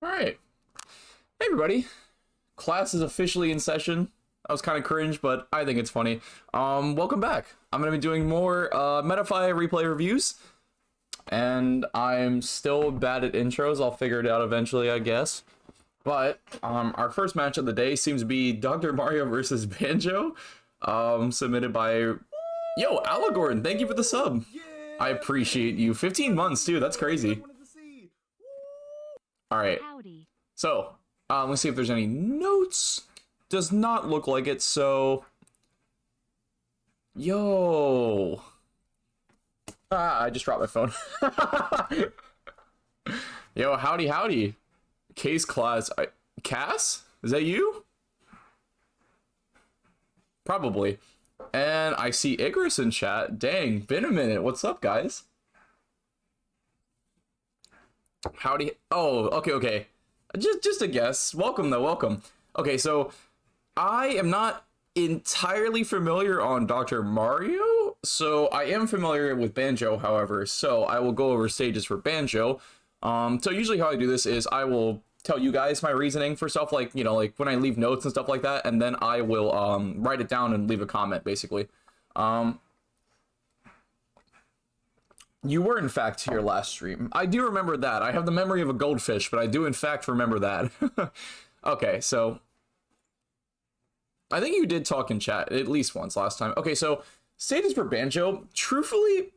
Alright. Hey everybody. Class is officially in session. That was kind of cringe, but I think it's funny. Welcome back. I'm going to be doing more Metafy replay reviews. And I'm still bad at intros. I'll figure it out eventually, I guess. But our first match of the day seems to be Dr. Mario versus Banjo. Submitted by... Yo, Alagorn, thank you for the sub. I appreciate you. 15 months, too. That's crazy. Alright, so, let's see if there's any notes. Does not look like it, so... Yo! I just dropped my phone. Yo, howdy howdy. Case class. Cass? Is that you? Probably. And I see Icarus in chat. Dang, been a minute. What's up, guys? Howdy. Oh, okay. Just a guess. Welcome, though. Welcome. Okay, so I am not entirely familiar on Dr. Mario, so I am familiar with Banjo, however, so I will go over stages for Banjo. So usually how I do this is I will tell you guys my reasoning for stuff, like, you know, like when I leave notes and stuff like that, and then I will write it down and leave a comment, basically. You were, in fact, here last stream. I do remember that. I have the memory of a goldfish, but I do, in fact, remember that. Okay, so... I think you did talk in chat at least once last time. Okay, so stages for Banjo. Truthfully,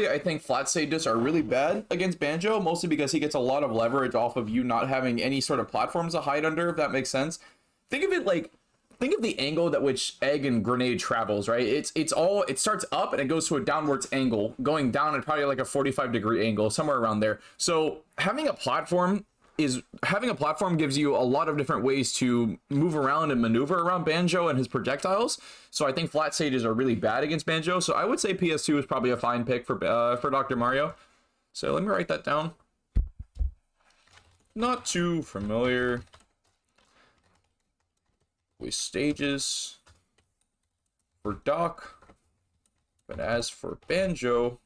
I think flat stages are really bad against Banjo, mostly because he gets a lot of leverage off of you not having any sort of platforms to hide under, if that makes sense. Think of it like... Think of the angle that which Egg and Grenade travels, right? It starts up and it goes to a downwards angle, going down at probably like a 45-degree angle, somewhere around there. So having a platform gives you a lot of different ways to move around and maneuver around Banjo and his projectiles. So I think flat stages are really bad against Banjo. So I would say PS2 is probably a fine pick for Dr. Mario. So let me write that down. Not too familiar with stages for Doc, but as for Banjo,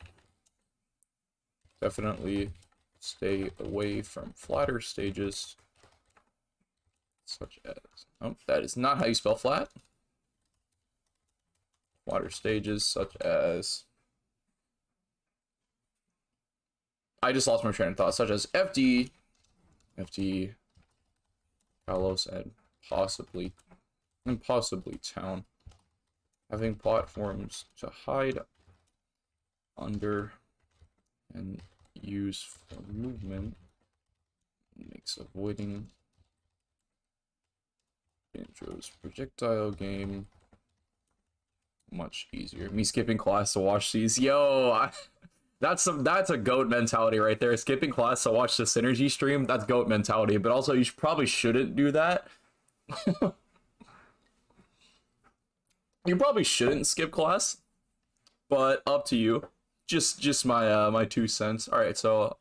definitely stay away from flatter stages, such as, oh, that is not how you spell flat. Flatter stages such as, I just lost my train of thought, such as FD, Kalos, and possibly Town. Having platforms to hide under and use for movement makes avoiding Banjo's projectile game much easier. Me skipping class to watch these. Yo, that's a goat mentality right there. Skipping class to watch the synergy stream, that's goat mentality. But also, you probably shouldn't do that. You probably shouldn't skip class, but up to you. Just my my 2 cents. All right, so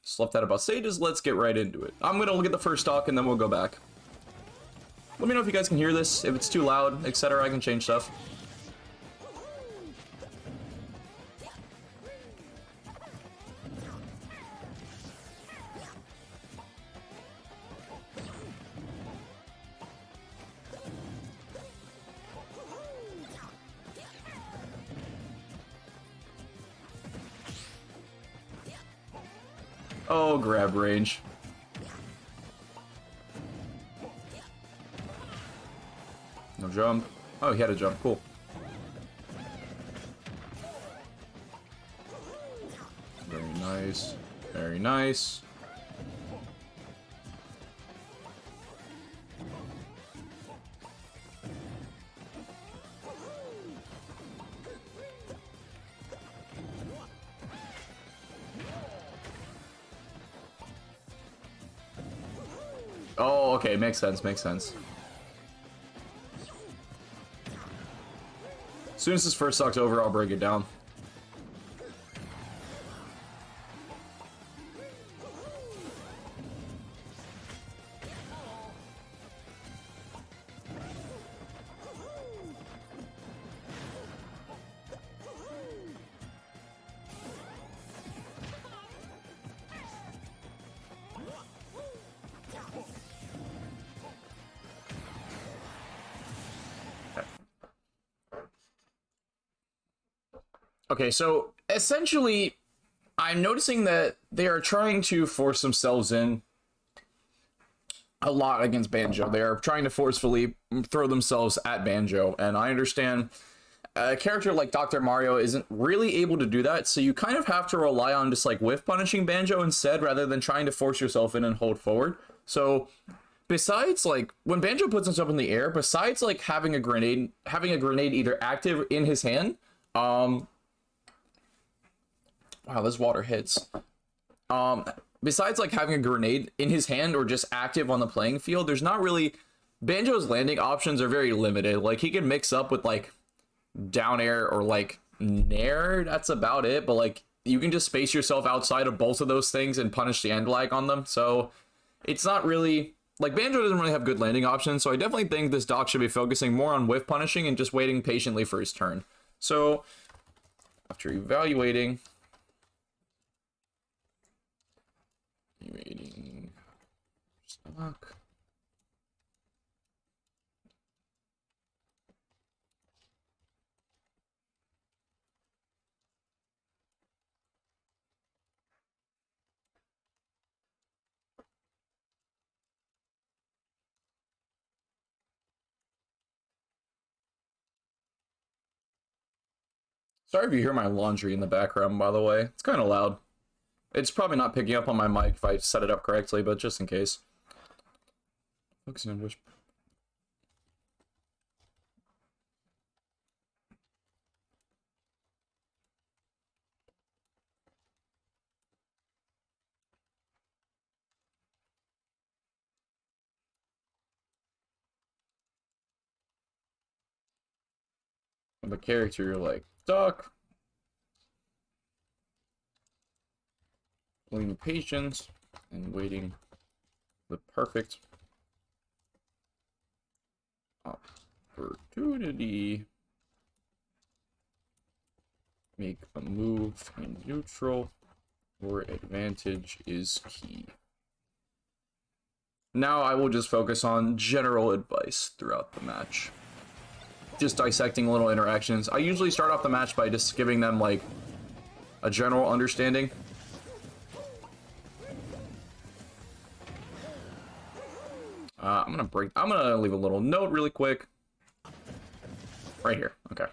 just left that about stages. Let's get right into it. I'm gonna look at the first talk and then we'll go back. Let me know if you guys can hear this. If it's too loud, etc., I can change stuff. Oh, grab range. No jump. Oh, he had a jump. Cool. Very nice. Very nice. Oh, okay, makes sense, makes sense. As soon as this first stock's over, I'll break it down. Okay, so essentially, I'm noticing that they are trying to force themselves in a lot against Banjo. They are trying to forcefully throw themselves at Banjo, and I understand a character like Dr. Mario isn't really able to do that, so you kind of have to rely on just like whiff punishing Banjo instead, rather than trying to force yourself in and hold forward. So besides, like, when Banjo puts himself in the air, besides like having a grenade either active in his hand, wow, this water hits. Besides like having a grenade in his hand or just active on the playing field, there's not really... Banjo's landing options are very limited. Like, he can mix up with like down air or like nair, that's about it. But like, you can just space yourself outside of both of those things and punish the end lag on them. So it's not really... Like, Banjo doesn't really have good landing options, so I definitely think this doc should be focusing more on whiff punishing and just waiting patiently for his turn. So, after evaluating... stock. Sorry if you hear my laundry in the background, by the way. It's kind of loud. It's probably not picking up on my mic if I set it up correctly, but just in case. Focusing on which... The character, like, Duck. Playing patience and waiting the perfect opportunity. Make a move in neutral where advantage is key. Now I will just focus on general advice throughout the match. Just dissecting little interactions. I usually start off the match by just giving them like a general understanding. I'm gonna leave a little note really quick. Right here, okay.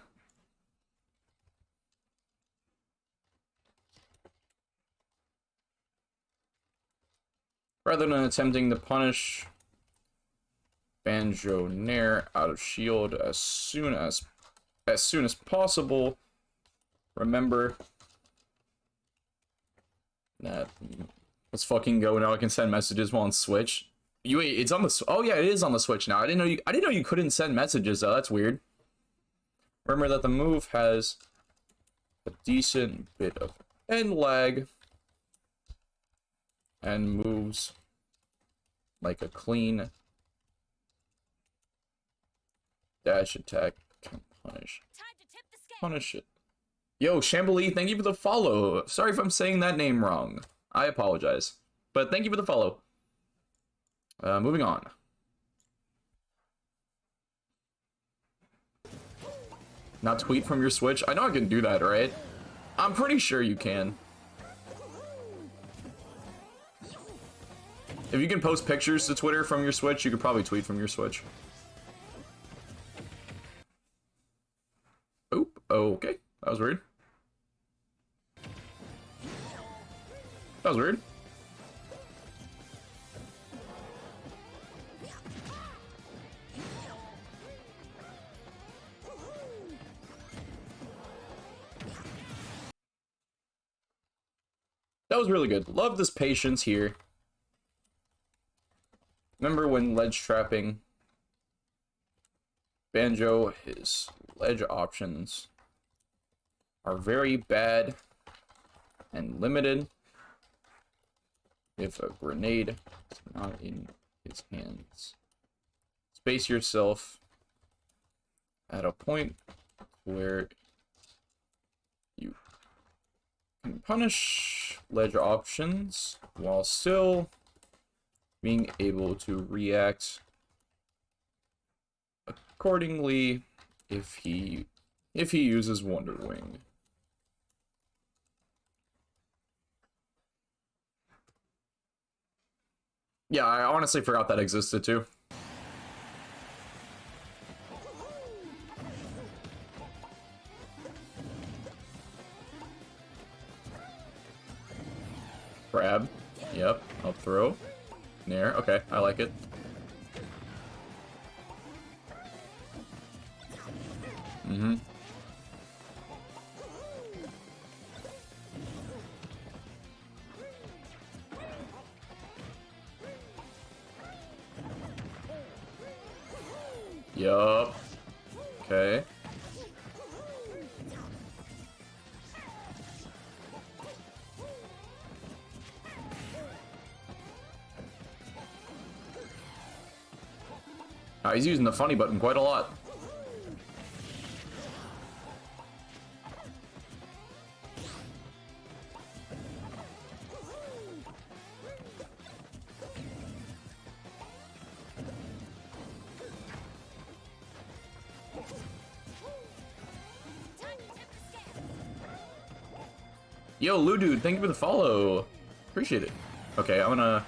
Rather than attempting to punish Banjo Nair out of shield as soon as possible, remember that... Let's fucking go. Now I can send messages while on Switch. Wait, it's on the... Oh yeah, it is on the Switch now. I didn't know you couldn't send messages though. That's weird. Remember that the move has a decent bit of end lag and moves like a clean dash attack can punish it. Yo, Shambly, thank you for the follow. Sorry if I'm saying that name wrong. I apologize. But thank you for the follow. Moving on. Not tweet from your Switch? I know I can do that, right? I'm pretty sure you can. If you can post pictures to Twitter from your Switch, you could probably tweet from your Switch. Oop, okay. That was weird. That was weird. That was really good. Love this patience here. Remember when ledge trapping Banjo, his ledge options are very bad and limited. If a grenade is not in his hands, space yourself at a point where you can punish ledge options while still being able to react accordingly if he uses Wonder Wing. Yeah, I honestly forgot that existed too. Grab. Yep, I'll throw. Nair. Okay, I like it. Mm-hmm. Yup. Okay. He's using the funny button quite a lot. Yo, Lou Dude, thank you for the follow. Appreciate it. Okay, I'm gonna...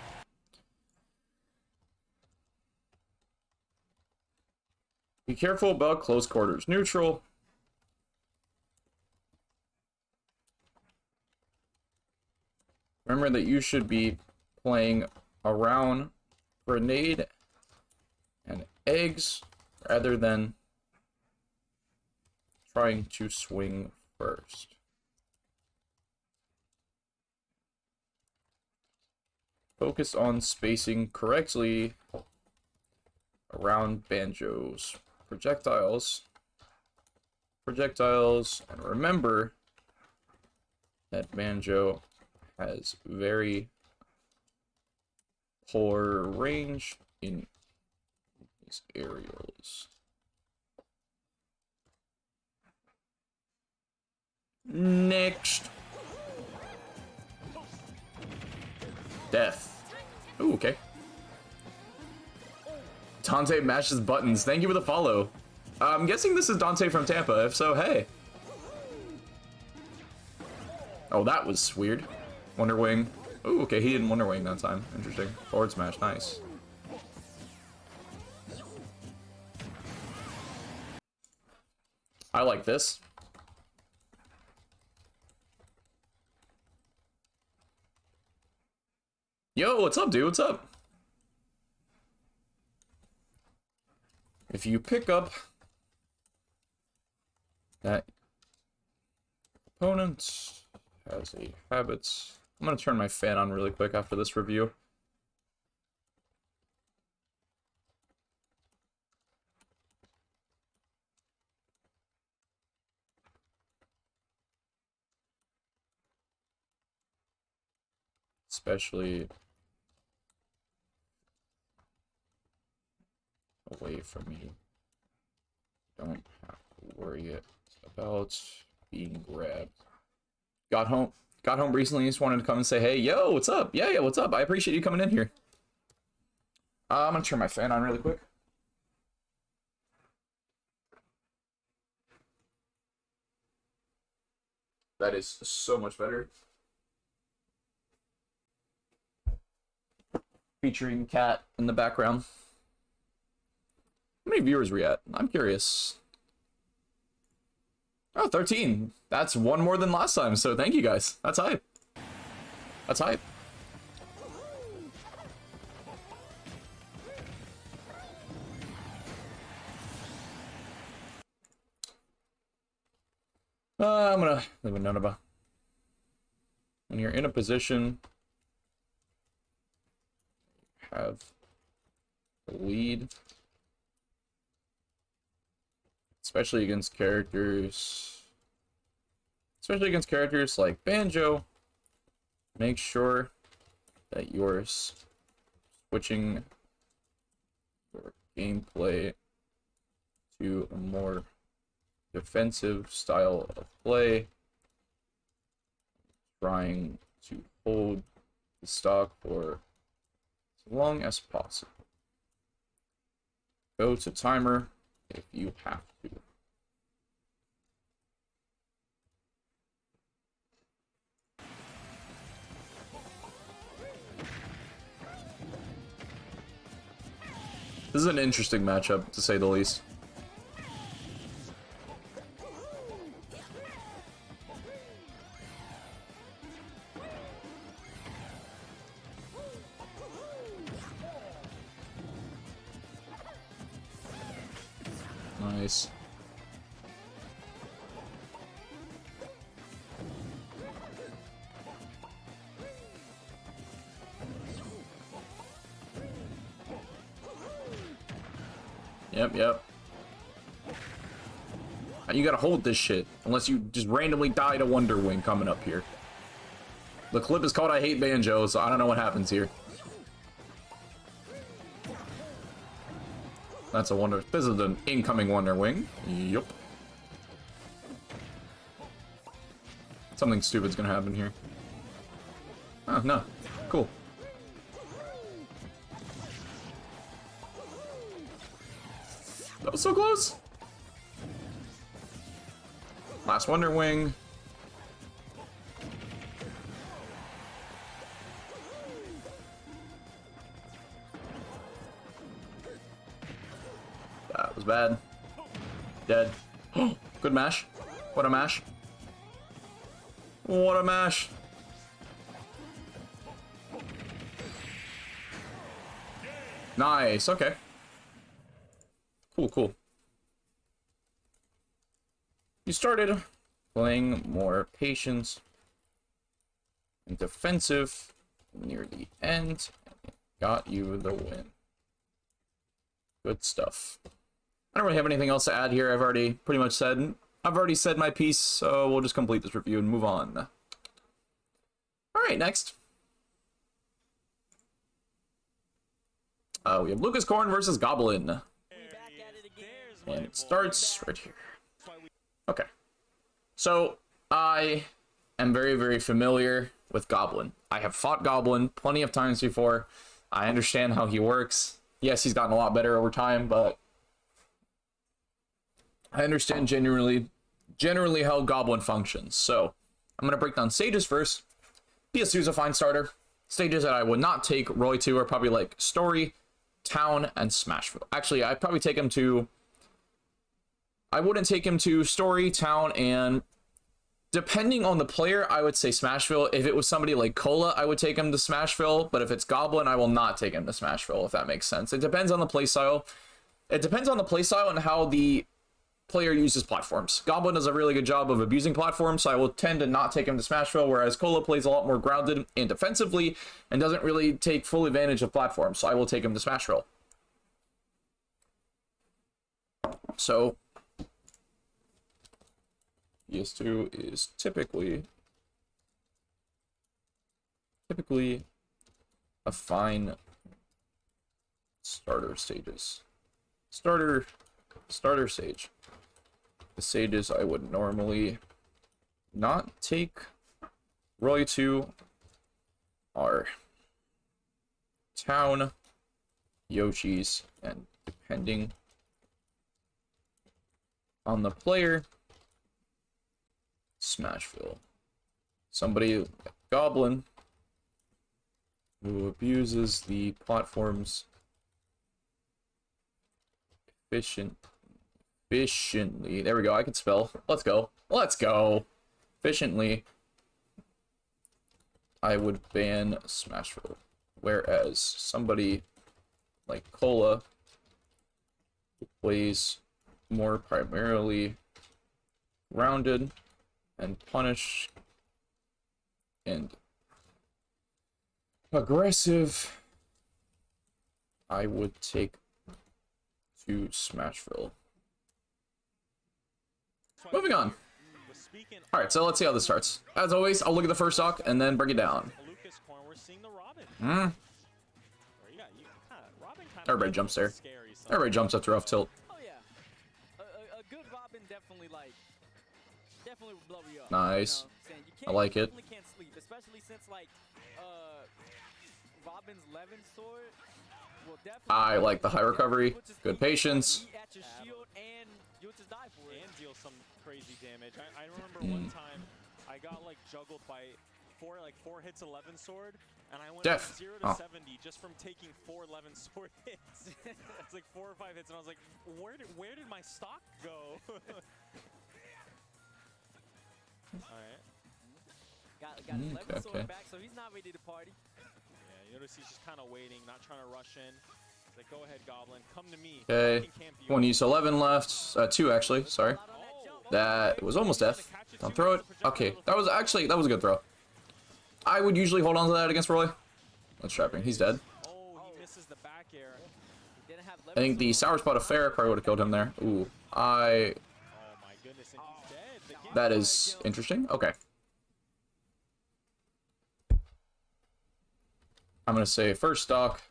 Be careful about close quarters. Neutral. Remember that you should be playing around grenade and eggs rather than trying to swing first. Focus on spacing correctly around Banjo's projectiles, and remember that Banjo has very poor range in these aerials. Next. Death. Ooh, okay. Dante mashes buttons. Thank you for the follow. I'm guessing this is Dante from Tampa. If so, hey. Oh, that was weird. Wonder Wing. Ooh, okay, he didn't Wonder Wing that time. Interesting. Forward smash, nice. I like this. Yo, what's up, dude? What's up? If you pick up that opponent has a habit, I'm gonna turn my fan on really quick after this review. Especially away from me. Don't have to worry about being grabbed. Got home recently, just wanted to come and say, hey, yo, what's up? Yeah, what's up? I appreciate you coming in here. I'm gonna turn my fan on really quick. That is so much better. Featuring Cat in the background. How many viewers are we at? I'm curious. Oh, 13. That's one more than last time, so thank you guys. That's hype. That's hype. I'm gonna live in Nunaba. When you're in a position, have the lead, especially against characters like Banjo. Make sure that you're switching your gameplay to a more defensive style of play, trying to hold the stock for as long as possible. Go to timer if you have to. This is an interesting matchup, to say the least. Nice. Yep. You gotta hold this shit, unless you just randomly die to Wonder Wing coming up here. The clip is called I Hate Banjo, so I don't know what happens here. That's a Wonder... This is an incoming Wonder Wing. Yup. Something stupid's gonna happen here. Oh, no. Cool. That was so close! Last Wonder Wing. That was bad. Dead. Good mash. What a mash. What a mash. Nice, okay. Cool. You started playing more patience and defensive near the end, and got you the win. Good stuff. I don't really have anything else to add here. I've already said my piece, so we'll just complete this review and move on. Alright, next. We have Lucas Corn versus Goblin. And it starts right here. Okay. So, I am very, very familiar with Goblin. I have fought Goblin plenty of times before. I understand how he works. Yes, he's gotten a lot better over time, but I understand generally how Goblin functions. So, I'm going to break down stages first. PS2's a fine starter. Stages that I would not take Roy to are probably like Story, Town, and Smashville. Actually, I'd probably take him to... I wouldn't take him to Story, Town, and depending on the player, I would say Smashville. If it was somebody like Cola, I would take him to Smashville, but if it's Goblin, I will not take him to Smashville, if that makes sense. It depends on the playstyle. It depends on the playstyle and how the player uses platforms. Goblin does a really good job of abusing platforms, so I will tend to not take him to Smashville, whereas Cola plays a lot more grounded and defensively and doesn't really take full advantage of platforms, so I will take him to Smashville. So PS2 is typically a fine starter stages. Starter stage. The stages I would normally not take Roy to are Town, Yoshi's, and depending on the player, Smashville. Somebody like Goblin who abuses the platforms efficiently. There we go. I can spell. Let's go. Efficiently. I would ban Smashville. Whereas somebody like Cola, who plays more primarily grounded and punish and aggressive, I would take to Smashville. Moving on. Alright, so let's see how this starts. As always, I'll look at the first stock and then break it down. Everybody jumps there. Everybody jumps up to rough tilt. Oh yeah, a good Robin definitely definitely will blow you up. Nice. You know, I like it. You can't sleep, especially since like Robin's Levin sword will definitely. I like the high recovery, good patience. At your shield and you'll just die for it. And deal some crazy damage. I remember one time I got like juggled by four hits 11 sword, and I went from 0 to 70 just from taking 4 11 sword hits. It's like 4 or 5 hits, and I was like, where did my stock go? Alright. Got his Levin sword back, so he's not ready to party. Yeah, you notice he's just kind of waiting, not trying to rush in. He's like, go ahead, Goblin, come to me. Okay, one use 11 left. 2 actually, sorry. That was almost death. Don't throw it. Okay, that was a good throw. I would usually hold on to that against Roy. That's trapping. He's dead. Oh, he misses the back air. I think the Sour Spot of Fair probably would have killed him there. Ooh, Oh my goodness, and he's dead. that is interesting. Okay. I'm gonna say first stock.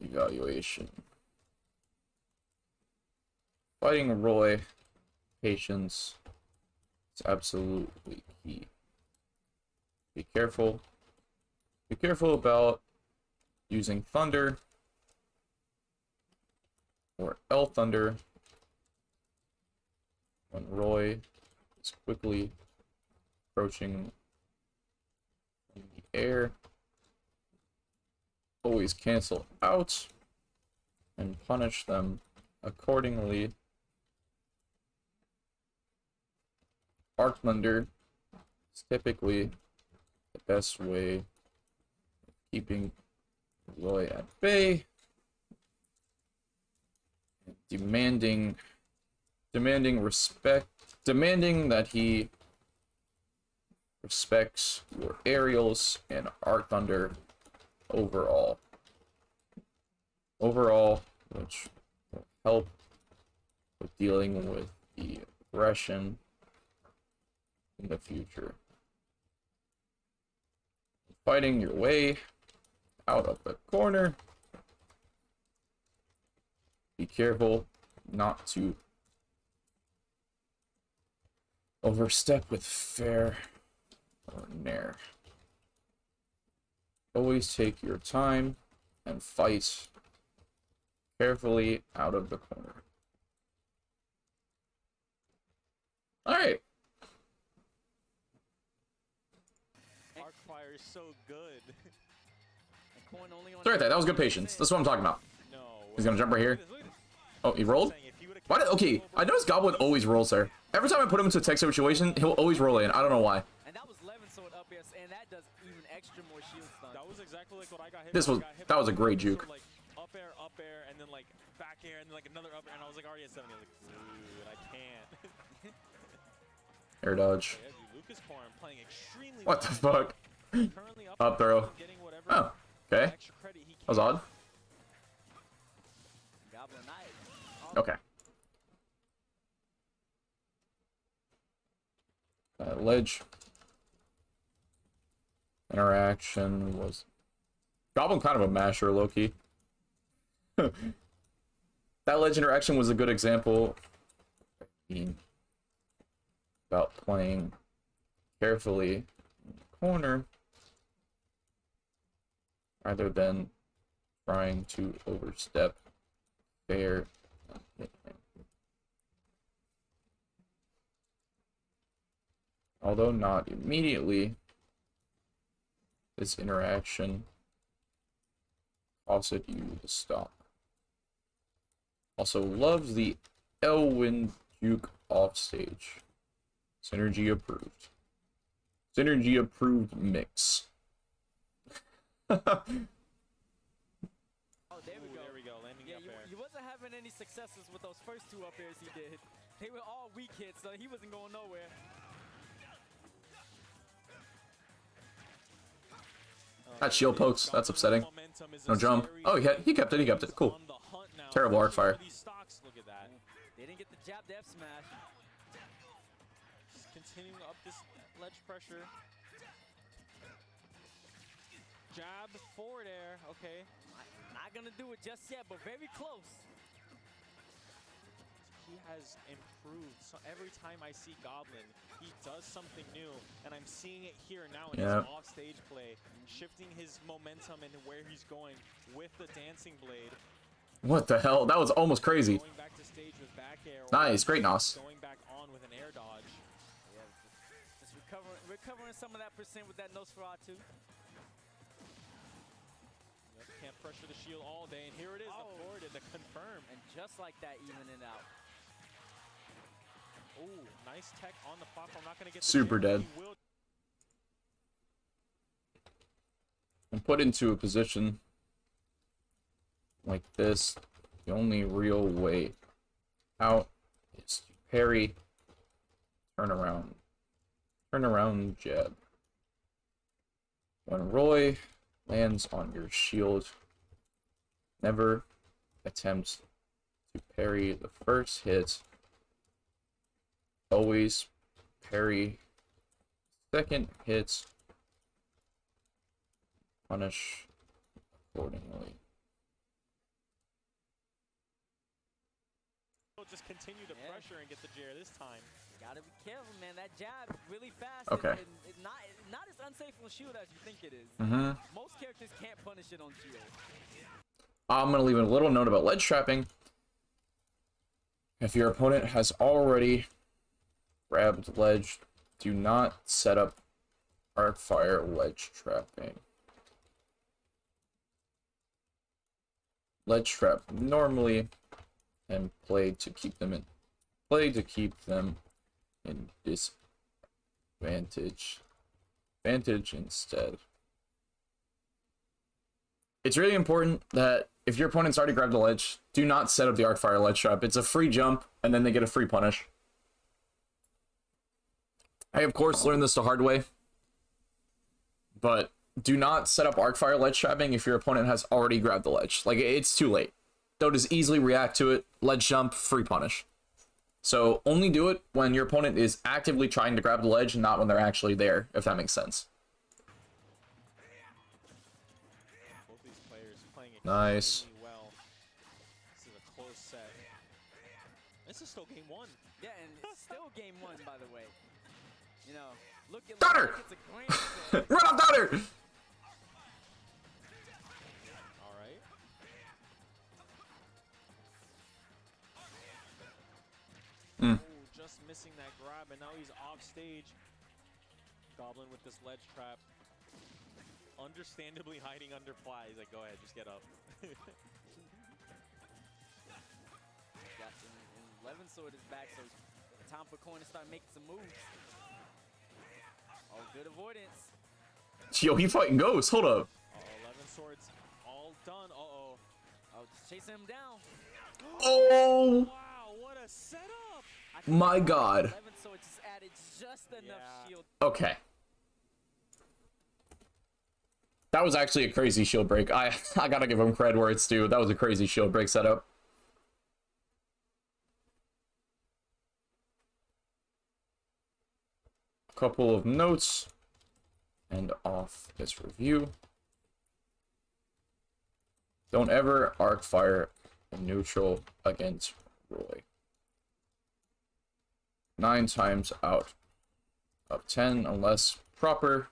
Evaluation. Fighting Roy. Patience. It's absolutely key. Be careful. Be careful about using Thunder or L Thunder when Roy is quickly approaching in the air. Always cancel out and punish them accordingly. Arc Thunder is typically the best way of keeping Roy at bay, demanding respect, demanding that he respects your aerials and Arc Thunder overall, which will help with dealing with the aggression in the future. Fighting your way out of the corner. Be careful not to overstep with fair or nair. Always take your time and fight carefully out of the corner. Alright. Arcfire is so good. Right there, that was good patience. That's what I'm talking about. No. He's gonna jump right here. Oh, he rolled? Why did, okay, I noticed Goblin always rolls there. Every time I put him into a tech situation, he'll always roll in. I don't know why. And that was Levin sword up here, and that does even extra more shield stun. That was exactly like what I got hit. That was a great juke. Like up air, and then like back air, and then like another up air, and I was like already at 70. I was like, dude, I can't. Air dodge. Yeah, dude, Lucas Corn playing extremely What the fuck? Up throw. Oh, okay. That was odd. Okay. Ledge interaction was Goblin kind of a masher, low-key. That ledge interaction was a good example about playing carefully in the corner rather than trying to overstep fair. Although not immediately, this interaction costed you the stop. Also loves the Elwyn Juke offstage. Synergy approved. Synergy approved mix. Oh, there we go. There we go. Landing Yeah, up air. he wasn't having any successes with those first two up airs he did. They were all weak hits, so he wasn't going nowhere. That shield pokes. That's upsetting. No jump. Oh, he kept it. He kept it. Cool. Terrible arc fire. Look at that. They didn't get the jab to F smash. Just continuing up this ledge pressure. Jab, forward air. Okay. Not gonna do it just yet, but very close. He has improved. So every time I see Goblin, he does something new, and I'm seeing it here now in his off-stage play, shifting his momentum and where he's going with the dancing blade. What the hell? That was almost crazy. Going back to stage with back air. Nice, great nos. Going back on with an air dodge. Yeah, just recovering some of that percent with that Nosferatu. Yep, can't pressure the shield all day, and here it is, the forward and the confirm. And just like that, even it out. Ooh, nice tech on the platform. Not gonna get the Super jam, dead. he will. And put into a position like this, the only real way out is to parry, turn around jab. When Roy lands on your shield, never attempt to parry the first hit. Always parry second hits. Punish accordingly. We'll just continue to pressure and get the Jair this time. Gotta be careful, man. That jab really fast. Okay. And not as unsafe on shield as you think it is. Most characters can't punish it on shield. I'm going to leave a little note about ledge trapping. If your opponent has already grabbed ledge, do not set up arc fire ledge trapping. Ledge trap normally and play to keep them in disadvantage. Advantage instead. It's really important that if your opponent's already grabbed a ledge, do not set up the arc fire ledge trap. It's a free jump, and then they get a free punish. I, of course, learned this the hard way, but do not set up arc fire ledge trapping if your opponent has already grabbed the ledge. Like, it's too late. They'll just easily react to it, ledge jump, free punish. So only do it when your opponent is actively trying to grab the ledge and not when they're actually there, if that makes sense. Both these players playing Nice. extremely well. This is a close set. This is still game one. Yeah, and it's still game one, by the way. You know, look at Daughter! It's a grand set. Run off, daughter! All right. Oh, just missing that grab, and now he's off stage. Goblin with this ledge trap. Understandably hiding under fly. He's like, go ahead, just get up. Got and Levin Sword is back, so it's time for Coin to start making some moves. Oh, good avoidance. Yo, he fighting ghosts. Hold up. 11 swords all done. Uh-oh. Oh, just chasing him down. Oh Wow, what a setup! my god. Levin Sword just added just enough shield. Okay. That was actually a crazy shield break. I gotta give him cred where it's due. That was a crazy shield break setup. A couple of notes and off this review. Don't ever arc fire in neutral against Roy. 9 times out of 10, unless proper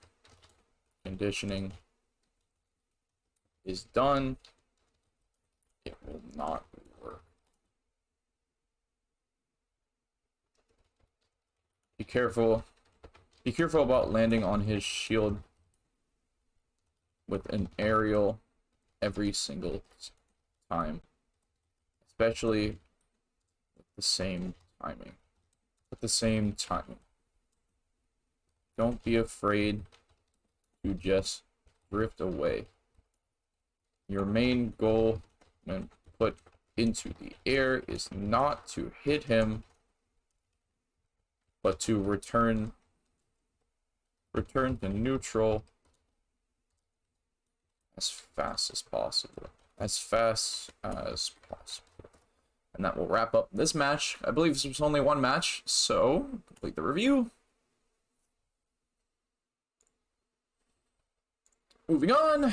conditioning is done, it will not work. Be careful. Be careful about landing on his shield with an aerial every single time, especially with the same timing. Don't be afraid to just drift away. Your main goal when put into the air is not to hit him, but to return to neutral as fast as possible. As fast as possible. And that will wrap up this match. I believe this was only one match, so complete the review. Moving on.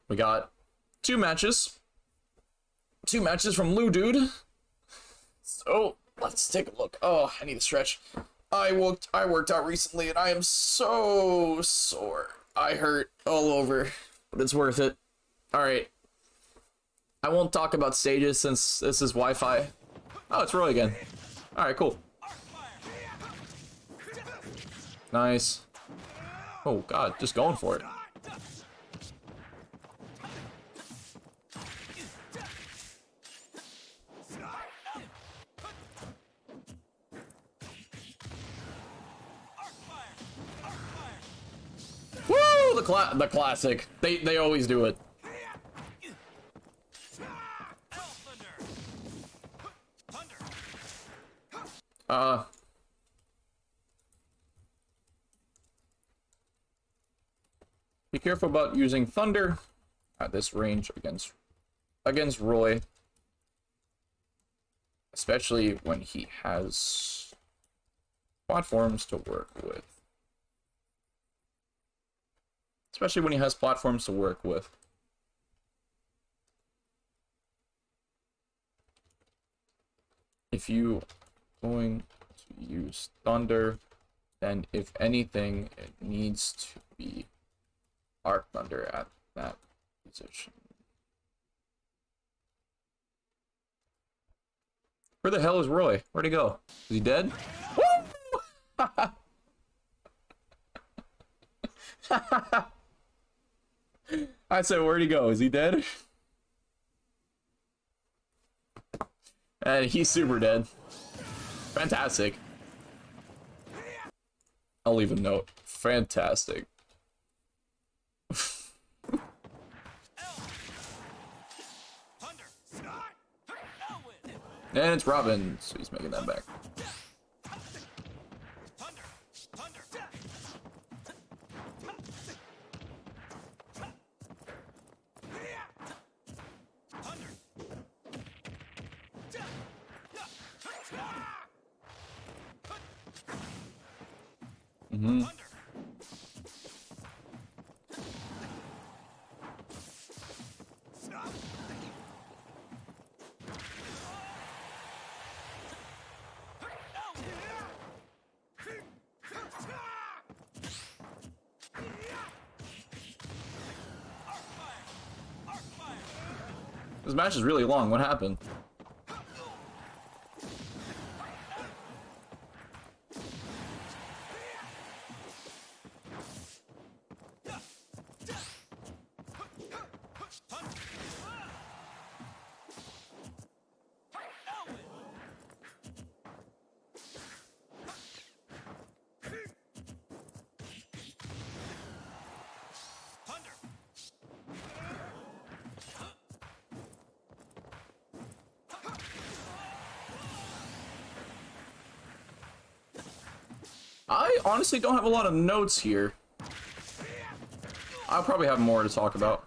We got two matches. Two matches from Lou Dude. So let's take a look. Oh, I need to stretch. I worked out recently and I am so sore. I hurt all over, but it's worth it. Alright. I won't talk about stages since this is Wi-Fi. Oh, it's Roy again. Alright, cool. Nice. Oh god, just going for it. Woo! The classic. They always do it. Be careful about using Thunder at this range against Roy, especially when he has platforms to work with. If you going to use Thunder, then if anything, it needs to be Arc Thunder at that position. Where the hell is Roy? Where'd he go? Is he dead? Woo! I said, where'd he go? Is he dead? And he's super dead. Fantastic. I'll leave a note. Fantastic. And it's Robin, so he's making that back. Mm-hmm. This match is really long. What happened? I honestly don't have a lot of notes here. I'll probably have more to talk about.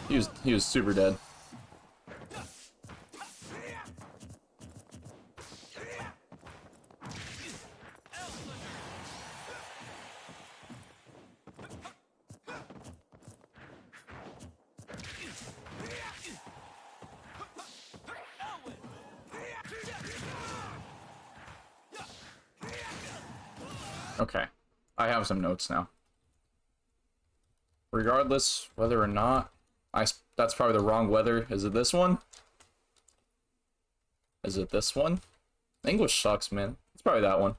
He was super dead. Okay, I have some notes now. Regardless whether or not that's probably the wrong weather. Is it this one? Is it this one? English sucks, man. It's probably that one.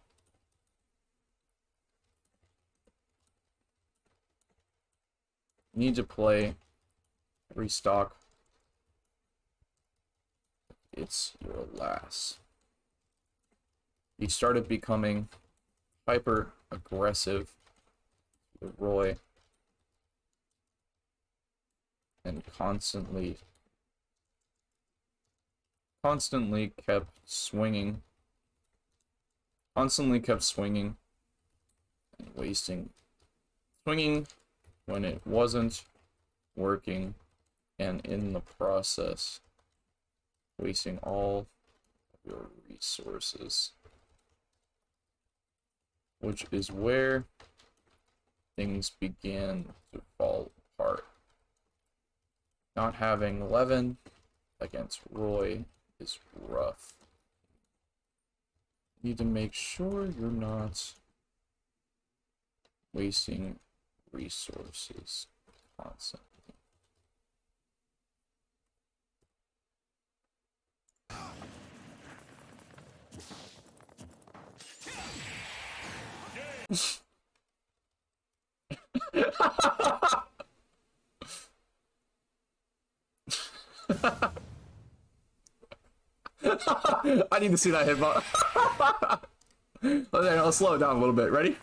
Need to play restock it's your last. He started becoming hyper aggressive with Roy and constantly kept swinging and wasting swinging when it wasn't working, and in the process wasting all of your resources, which is where things began to fall apart. Not having 11 against Roy is rough. You need to make sure you're not wasting resources constantly. I need to see that hitbox. Okay, I'll slow it down a little bit. Ready?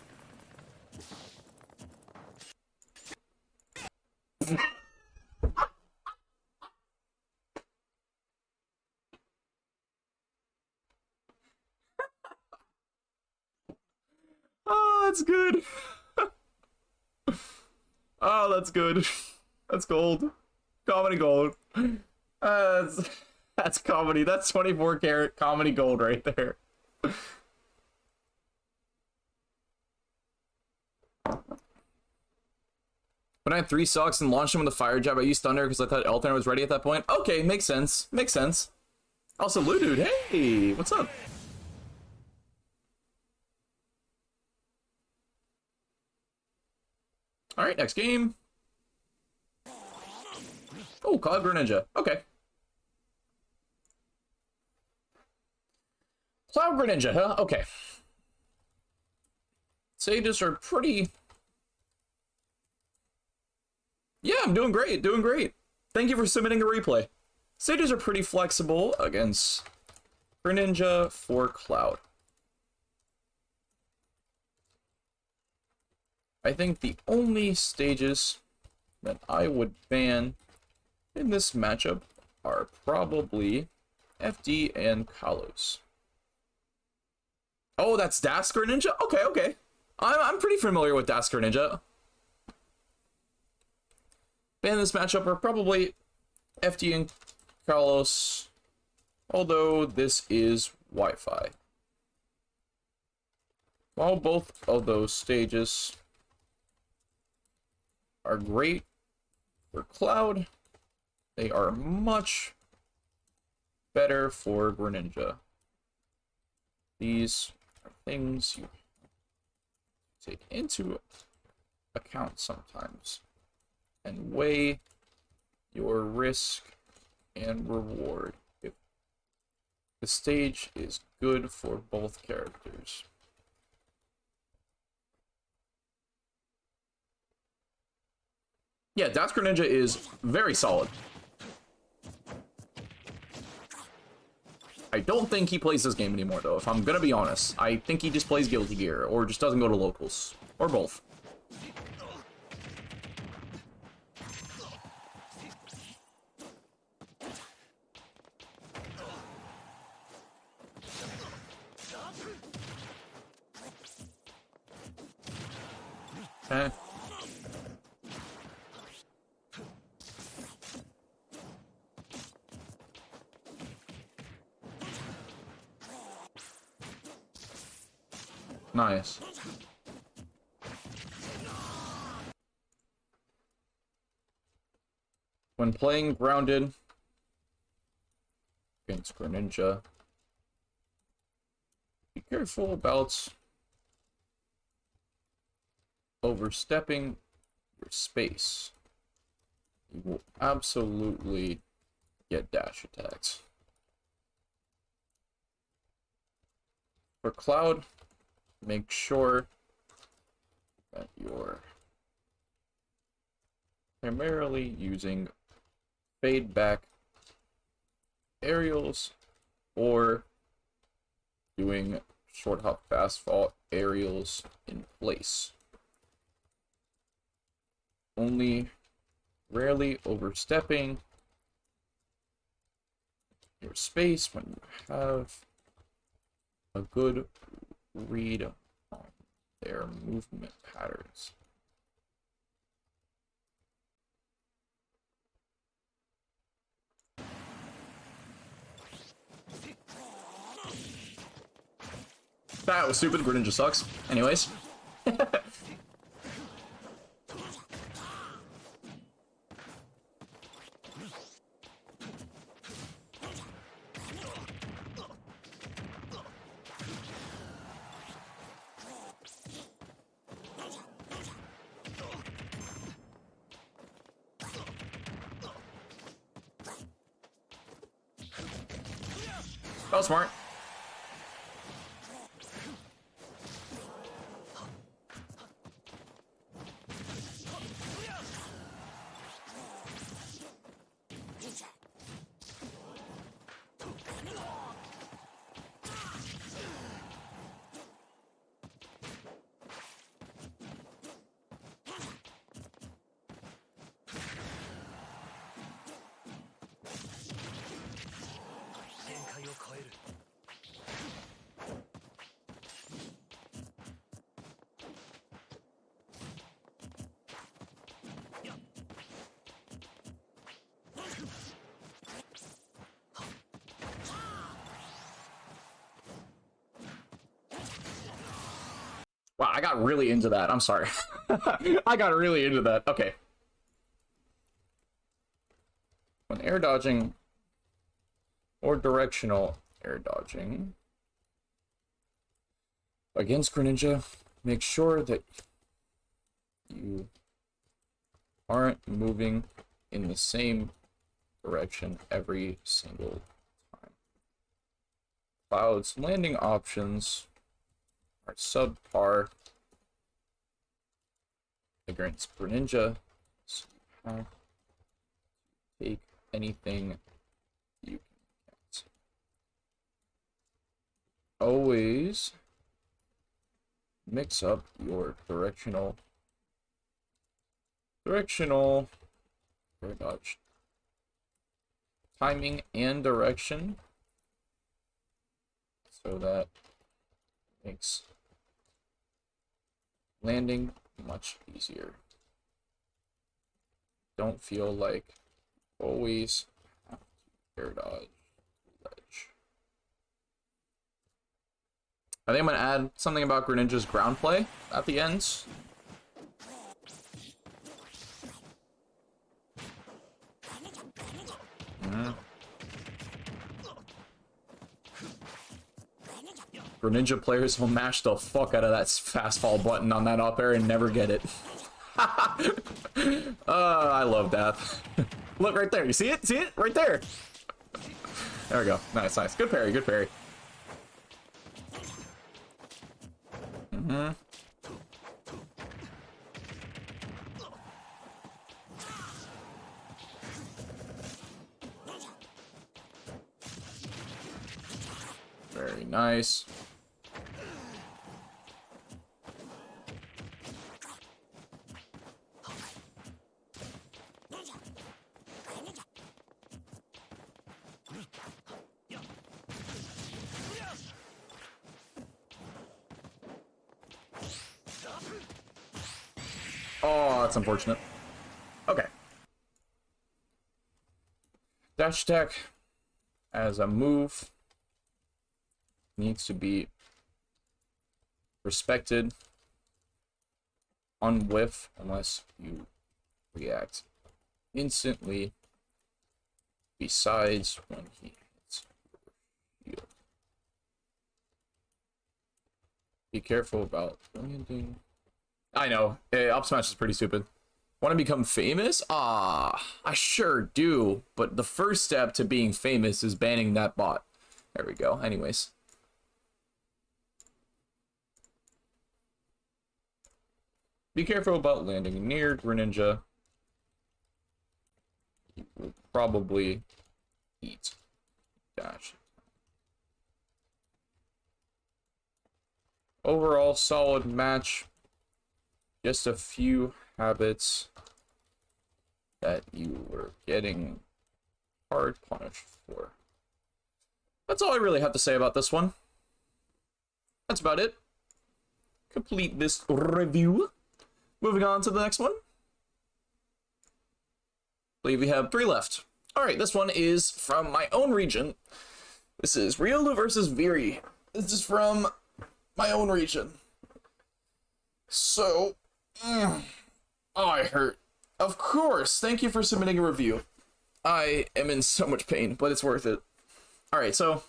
Oh, that's good. Oh, that's good. That's gold. Comedy gold. That's comedy. That's 24 karat comedy gold right there. When I had 3 stocks and launched him with a fire jab, I used Thunder because I thought Elton was ready at that point. Okay, makes sense. Makes sense. Also, Lou Dude, hey, what's up? Alright, next game. Oh, Cloud Greninja. Okay. Cloud Greninja, huh? Okay. Sages are pretty... Yeah, I'm doing great, doing great. Thank you for submitting a replay. Sages are pretty flexible against Greninja for Cloud. I think the only stages that I would ban in this matchup are probably FD and Kalos. Oh, that's Das Greninja? Okay, okay. I'm pretty familiar with Das Greninja. Ban this matchup are probably FD and Kalos, although this is Wi-Fi. While both of those stages are great for Cloud, they are much better for Greninja. These are things you take into account sometimes and weigh your risk and reward if the stage is good for both characters. Yeah, Das Greninja is very solid. I don't think he plays this game anymore, though, if I'm gonna be honest. I think he just plays Guilty Gear, or just doesn't go to locals. Or both. Okay. Nice. When playing grounded against Greninja, be careful about overstepping your space. You will absolutely get dash attacks. For Cloud, make sure that you're primarily using fade back aerials or doing short hop fast fall aerials in place. Only rarely overstepping your space when you have a good read on their movement patterns. That was stupid. Greninja sucks. Anyways. That was smart. Wow, I got really into that. I'm sorry. I got really into that. Okay. When air dodging or directional air dodging against Greninja, make sure that you aren't moving in the same direction every single time. Cloud's landing options are subpar against Greninja, so you have to take anything you can get. Always mix up your directional air dodge timing and direction so that makes landing much easier. Don't feel like always have to air dodge ledge. I think I'm gonna add something about Greninja's ground play at the ends. Greninja players will mash the fuck out of that fast fall button on that up air and never get it. I love that. Look right there. You see it? See it? Right there. There we go. Nice, nice. Good parry, good parry. Very nice. Oh, that's unfortunate. Okay. Dash attack as a move needs to be respected on whiff unless you react instantly, besides when he hits your shield. Be careful about landing. I know, up smash is pretty stupid. Want to become famous? Ah, I sure do, but the first step to being famous is banning that bot. There we go. Anyways. Be careful about landing near Greninja. He will probably eat dash. Overall, solid match. Just a few habits that you were getting hard punished for. That's all I really have to say about this one. That's about it. Complete this review. Moving on to the next one. I believe we have 3 left. Alright, this one is from my own region. This is Riolu versus Viri. This is from my own region. So, oh, I hurt. Of course, thank you for submitting a review. I am in so much pain, but it's worth it. Alright, so...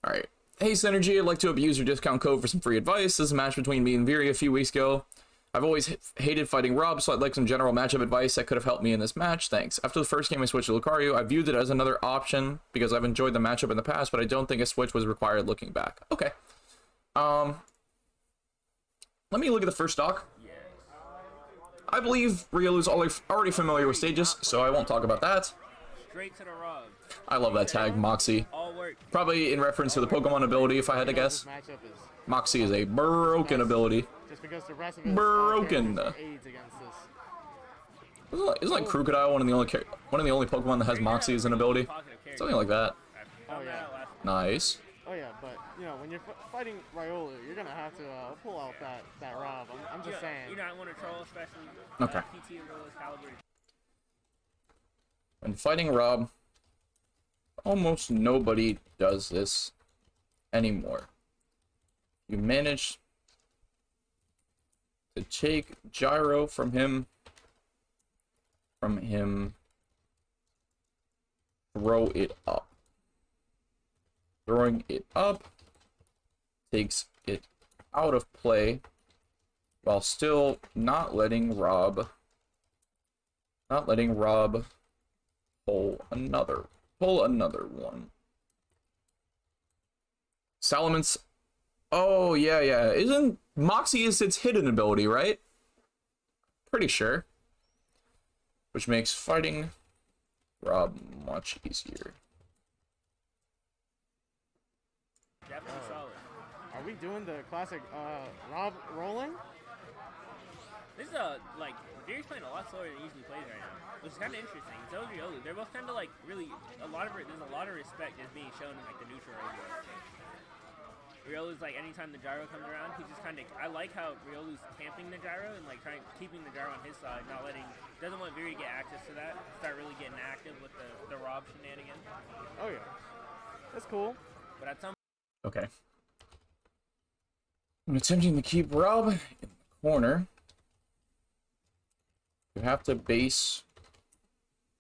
Alright. Hey, Synergy, I'd like to abuse your discount code for some free advice. This is a match between me and Viri a few weeks ago. I've always hated fighting Rob, so I'd like some general matchup advice that could have helped me in this match. Thanks. After the first game I switched to Lucario, I viewed it as another option because I've enjoyed the matchup in the past, but I don't think a switch was required looking back. Okay. Let me look at the first stock. I believe Riolu's already familiar with stages, so I won't talk about that. Straight to the Rob. I love that tag, Moxie. All work. Probably in reference to the Pokemon ability, if I had to guess. Moxie is a broken ability. Just because the rest of it Broken. aids against this. Isn't like Crocodile one of the only Pokemon that has Moxie as an ability? Something like that. Oh yeah. Nice. Oh yeah, but you know when you're fighting Riolu, you're gonna have to pull out that Rob. I'm just saying. You don't want to troll, especially Okay. PT and Roll's caliber. When fighting Rob, almost nobody does this anymore. You manage to take Gyro from him, throw it up. Throwing it up takes it out of play while still not letting Rob pull another one. Salamence. Oh yeah. Isn't Moxie is its hidden ability, right? Pretty sure. Which makes fighting Rob much easier. Definitely solid. Are we doing the classic Rob rolling? This is like Viri's playing a lot slower than he usually plays right now, which is kind of interesting. So is Riolu. They're both kind of like really there's a lot of respect is being shown in like the neutral area. Riolu's like anytime the gyro comes around, he's just kind of. I like how Riolu's tamping the gyro and like keeping the gyro on his side, doesn't want Viri to get access to that. Start really getting active with the Rob shenanigans. Oh yeah, that's cool. But at some Okay. I'm attempting to keep Rob in the corner. You have to base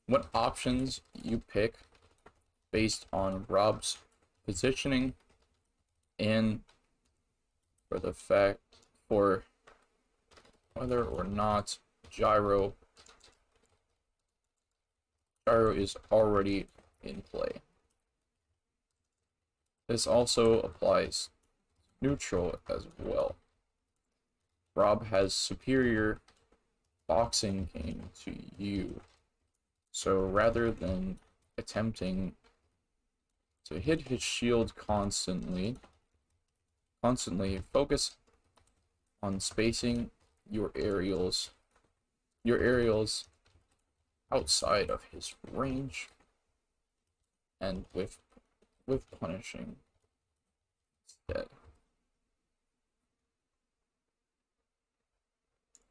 what options you pick based on Rob's positioning and for whether or not Gyro is already in play. This also applies neutral as well. Rob has superior boxing game to you, so rather than attempting to hit his shield constantly focus on spacing your aerials outside of his range and with punishing instead.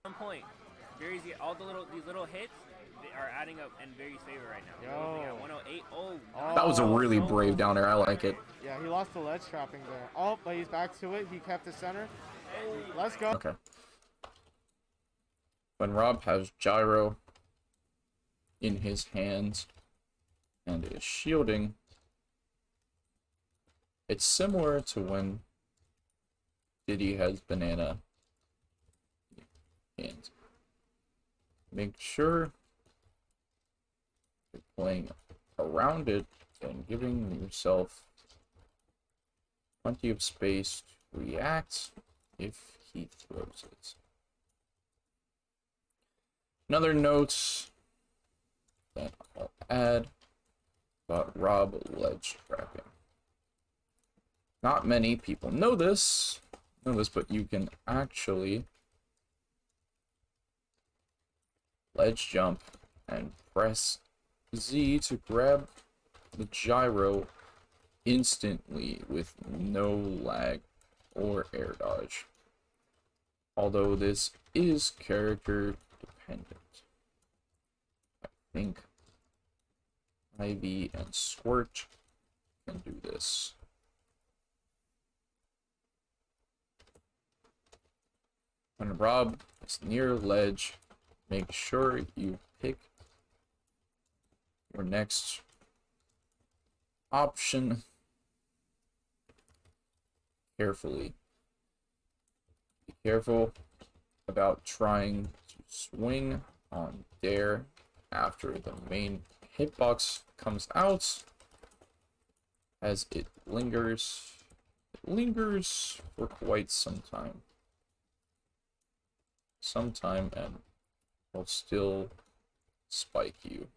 At some point, Viri's all these little hits they are adding up in Viri's favor right now. Yo. They got 108. Oh, That was a really brave down there. I like it. Yeah, he lost the ledge trapping there. Oh, but he's back to it. He kept the center. Let's go. Okay. When Rob has Gyro in his hands and is shielding, it's similar to when Diddy has Banana hands. Make sure you're playing around it and giving yourself plenty of space to react if he throws it. Another note that I'll add about Rob ledge trapping. Not many people know this, but you can actually ledge jump and press Z to grab the gyro instantly with no lag or air dodge. Although this is character dependent. I think Ivy and Squirt can do this. When Rob is near ledge, make sure you pick your next option carefully. Be careful about trying to swing on dare after the main hitbox comes out, as it lingers for quite some time. And will still spike you.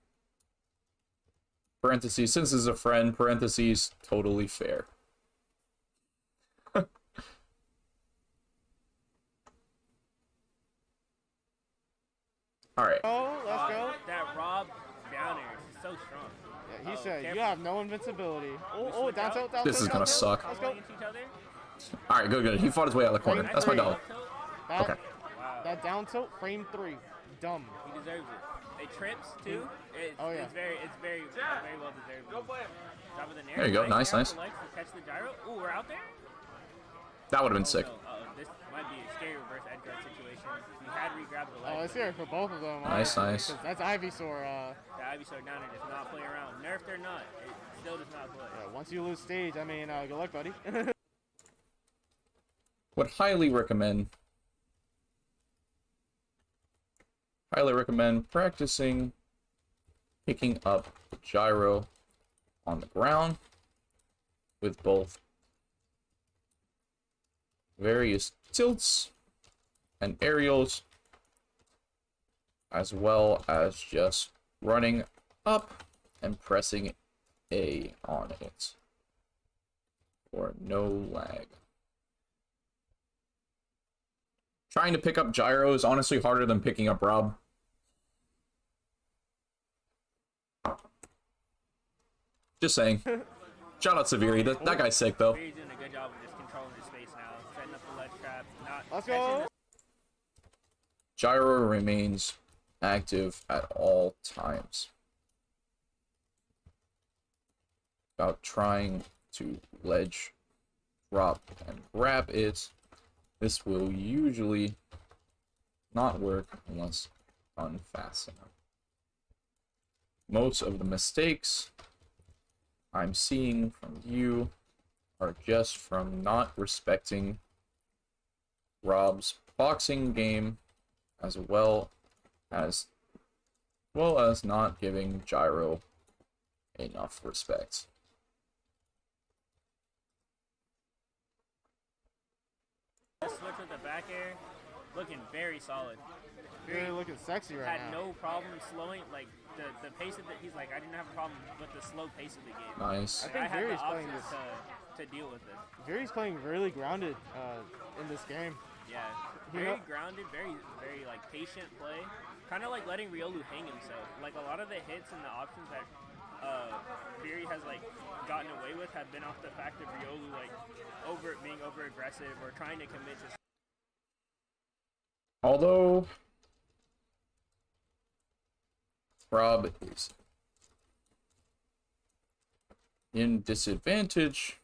Parentheses, since it's a friend, parentheses, totally fair. Alright. Oh, let's go. That Rob down air is so strong. Yeah, he said, careful. you have no invincibility. Oh, down tilt, down This tilt, is gonna down tilt. suck. Let's go. Into each other. Alright, good. He fought his way out of the corner. That's my dog. That, Okay. Wow. that down tilt, frame 3. Dumb. He deserves it. It trips too. Oh, yeah. It's very well deserved. Go play him. Top of the nair. There you go. Nice. To catch the gyro. Ooh, we're out there. That would have been sick. No. This might be a scary reverse Edgar situation. He had re-grabbed the leg. Oh, it's here for both of them. Nice. Because that's Ivysaur. The Ivysaur down there does not play around. Nerfed or not, it still does not play. Yeah, once you lose stage, I mean, good luck, buddy. Would highly recommend practicing picking up the gyro on the ground with both various tilts and aerials, as well as just running up and pressing A on it for no lag. Trying to pick up gyro is honestly harder than picking up Rob. Just saying. Shout out to Viri. That guy's sick though. Viri's doing a good job of just controlling his space now, setting up the ledge trap, not Let's catching go. Gyro remains active at all times. About trying to ledge, drop, and grab it. This will usually not work unless done fast enough. Most of the mistakes I'm seeing from you are just from not respecting Rob's boxing game, as well as not giving gyro enough respect. Switch with the back air, looking very solid. You're looking sexy right Had now. no problem slowing, like the pace of it. He's like, I didn't have a problem with the slow pace of the game. Nice. I think I had Viri's the playing options this. to deal with it. Viri's playing really grounded in this game. Yeah, very grounded, very like patient play. Kind of like letting Riolu hang himself. Like a lot of the hits and the options that Viri has like gotten away with have been off the fact of Riolu like being over aggressive or trying to commit to. Although Rob is in disadvantage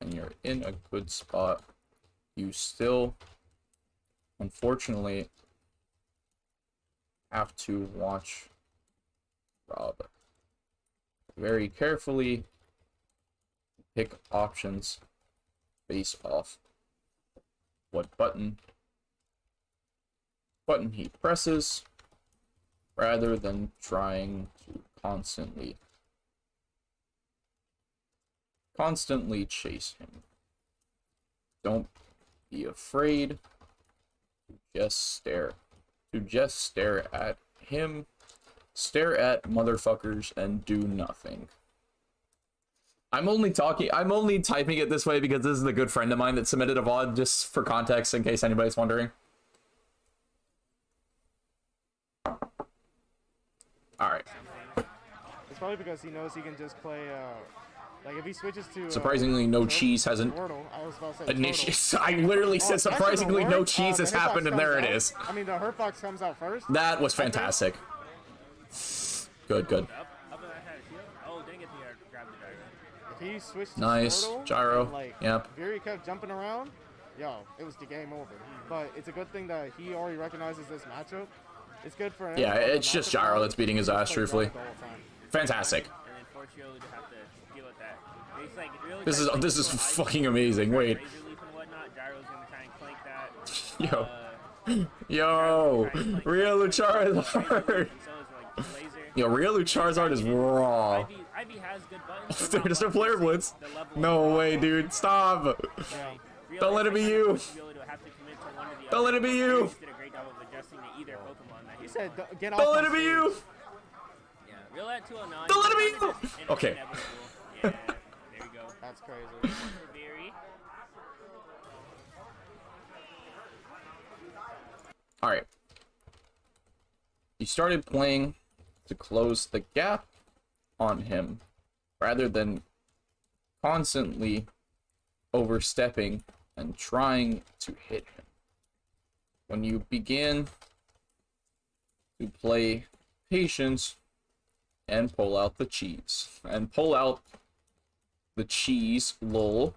and you're in a good spot, you still unfortunately have to watch Rob very carefully, pick options based off what button he presses, rather than trying to constantly chase him. Don't be afraid to just stare at him, stare at motherfuckers and do nothing. I'm only typing it this way because this is a good friend of mine that submitted a VOD, just for context, in case anybody's wondering. Alright. It's probably because he knows he can just play, like if he switches to... Surprisingly, no cheese hasn't... Wordle, I was about to say initiated. I literally said surprisingly no cheese has happened, and there it is. I mean, the Hurtbox comes out first. That was fantastic. Good, good. Oh, dang it, he grabbed the gyro. If he switched to Nice. Squirtle, Gyro. and, like, Yep. Viri kept jumping around, yo, it was the game over. But it's a good thing that he already recognizes this matchup. It's good for him. Yeah, it's just Gyro that's beating his ass, truthfully. Fantastic. And then force Riolu to have to deal with that. It's like, really This is fucking amazing. Wait. Razor Leaf and whatnot, Gyro's gonna try and clank that. Yo, Riolu Charizard. Yo, Riolu Charizard is raw. Ivy has good buttons. They're just a player blitz. No way, dude. Stop. Don't let it be you. Don't let it be you. He said, get off. Don't let it be you. Yeah, real at 209. Don't let it be you. Okay. Yeah, there you go. That's crazy. Viri. Alright. You started playing to close the gap on him rather than constantly overstepping and trying to hit him. When you begin to play patience and pull out the cheese. And pull out the cheese, lol.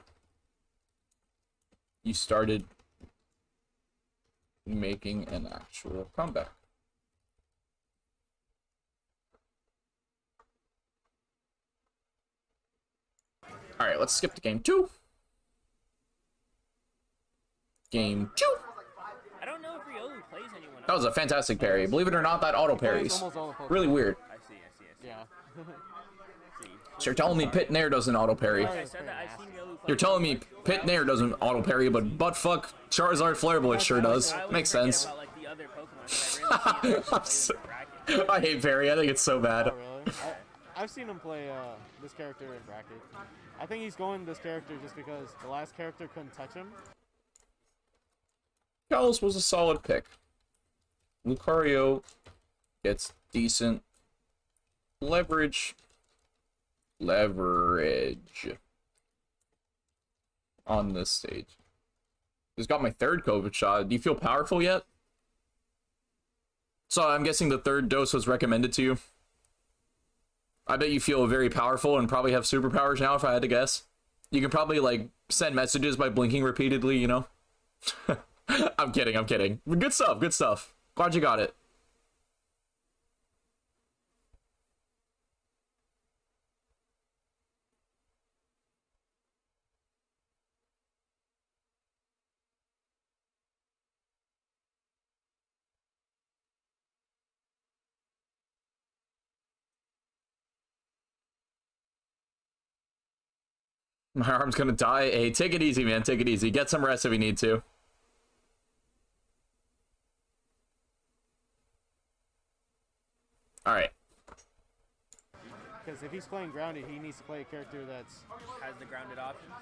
You started making an actual comeback. Alright, let's skip to game 2. Game 2. I don't know if Riolu plays anyone else. That was a fantastic parry. Believe it or not, that auto parries. Really weird. I see. Yeah. So you're telling me Pit Nair doesn't auto parry. I said that I've seen Riolu play. You're telling me Pit Nair doesn't auto parry, but buttfuck Charizard Flare Blitz sure does. I always Makes forget sense. about, like, the other Pokemon, 'cause I rarely see them play with bracket. I hate Barry. I think it's so bad. Oh, really? I've seen him play this character in bracket. I think he's going this character just because the last character couldn't touch him. Kalos was a solid pick. Lucario gets decent leverage on this stage. Just got my 3rd COVID shot. Do you feel powerful yet? So I'm guessing the 3rd dose was recommended to you. I bet you feel very powerful and probably have superpowers now, if I had to guess. You can probably, like, send messages by blinking repeatedly, you know? I'm kidding, I'm kidding. Good stuff, good stuff. Glad you got it. My arm's gonna die. Hey, take it easy, man. Take it easy. Get some rest if you need to. Alright. Because if he's playing grounded, he needs to play a character that's... Has the grounded options.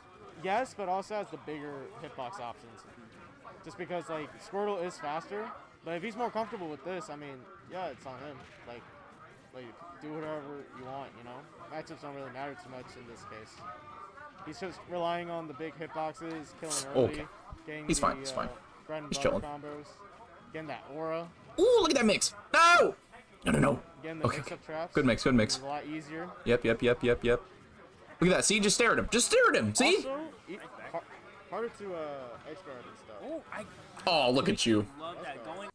Yes, but also has the bigger hitbox options. Just because, like, Squirtle is faster, but if he's more comfortable with this, I mean, yeah, it's on him. Like do whatever you want, you know? Matchups don't really matter too much in this case. He's just relying on the big hitboxes, killing early, Okay. getting He's the, fine, he's fine. bread and He's butter chilling. combos, getting that aura, Ooh, look at that mix. No! No. getting the Okay, mix-up traps. Good mix, good mix. It's a lot easier. Yep. Look at that. See, just stare at him. Just stare at him. See? Also, harder to edge guard and stuff. Oh, I Oh, look at you. love that. Going.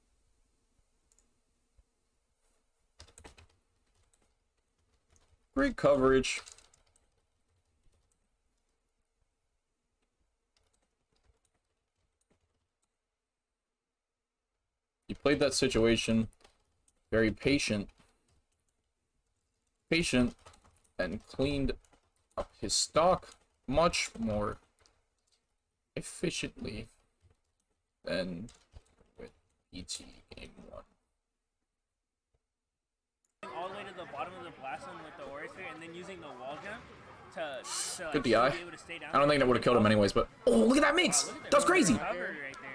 Great coverage. You played that situation very patient, and cleaned up his stock much more efficiently than with PT Game 1. All the way to the bottom of the blast zone with the Aura Sphere and then using the wall jump. to like, Good be DI. able to stay down I don't there. think that would have killed him anyways, but oh, look at that mix. Wow, look at That was crazy. recovery right there.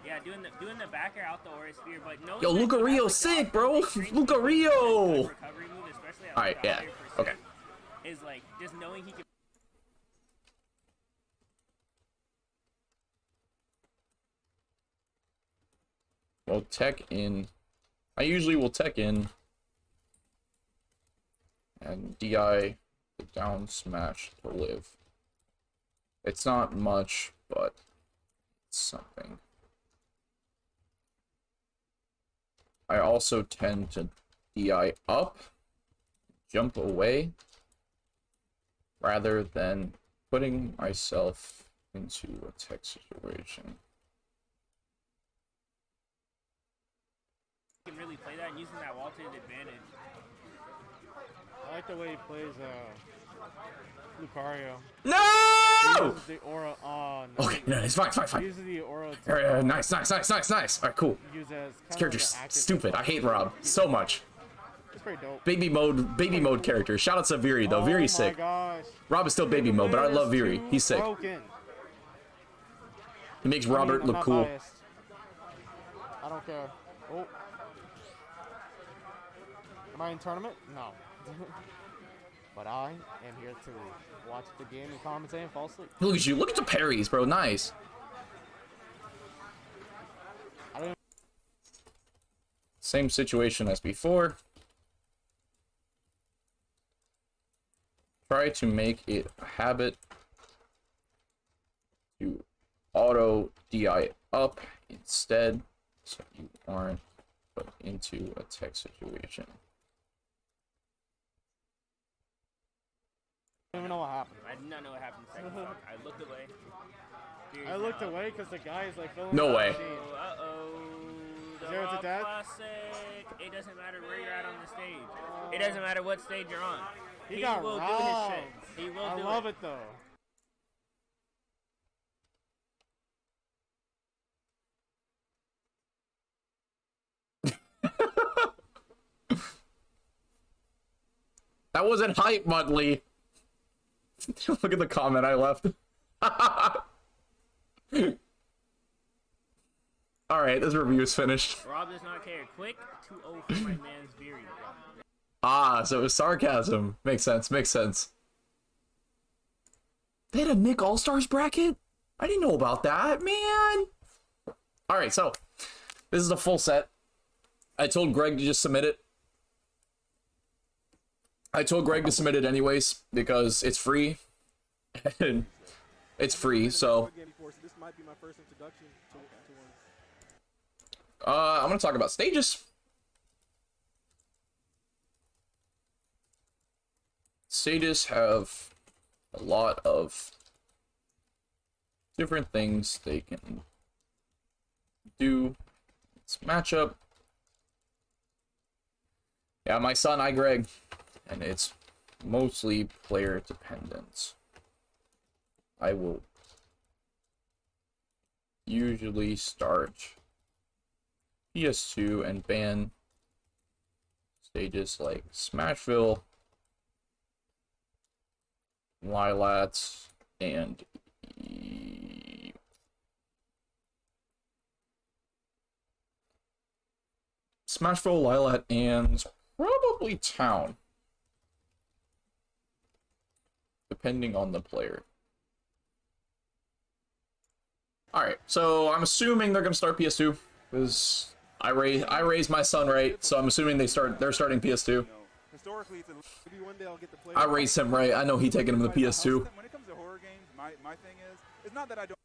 Yeah, doing the backer out the aura sphere, but knowing Yo, that Luca he has, Rio like, the sick, option bro. to trade Luca people with Rio. that recovery move, especially at, All right, like, the yeah. higher Okay. percent, is like just knowing he can. Well, tech in. I usually will tech in and DI the down smash to live. It's not much, but it's something. I also tend to DI up, jump away, rather than putting myself into a tech situation. Can really play that and using that wall to his advantage. I like the way he plays Lucario. He No! uses the aura. Oh, no. Okay, no, it's fine, it's fine, He fine. uses the aura to Nice. All right, cool. use as This kind character's of like an active stupid. I hate Rob so much. It's pretty dope. Baby mode character. Shout out to Viri though. Viri's sick. Oh my gosh. Rob is still baby mode, but I love Viri. He's sick. Broken. He makes I mean, Robert I'm look not cool. biased. I don't care. Oh. Am I in tournament? No. But I am here to watch the game and commentate and fall asleep. Look at you. Look at the parries, bro. Nice. I don't Same situation as before. Try to make it a habit to auto DI up instead, so you aren't put into a tech situation. even know what happened. I did not know what happened in the second stock. I looked away. I looked away because the guy is like filling No the way. machine. Uh-oh. The Zero to Rob death? Classic. It doesn't matter where you're at on the stage. It doesn't matter what stage you're on. He got will robbed. do his shit. He will I do love it though. That wasn't hype, Mudley. Look at the comment I left. Alright, this review is finished. Rob does not care. Quick 2-0 for my man's Viri. Ah, so it was sarcasm. Makes sense, makes sense. They had a Nick All-Stars bracket? I didn't know about that, man. Alright, so this is a full set. I told Greg to just submit it. I told Greg to submit it anyways because it's free. And it's free, so This might be my first introduction to one. I'm gonna talk about stages. Stages have a lot of different things they can do. It's matchup. Yeah, my son, Greg, and it's mostly player dependent. I will usually start PS2 and ban stages like Smashville, Lilat, and Smashville, Lilat, and probably Town, depending on the player. Alright, so I'm assuming they're gonna start PS2 because I raised my son right, so I'm assuming they're starting PS2. Historically, maybe one day I'll get to play. I raised him right. I know he taking him to the PS2. When it comes to horror games, my thing is, it's not that I don't.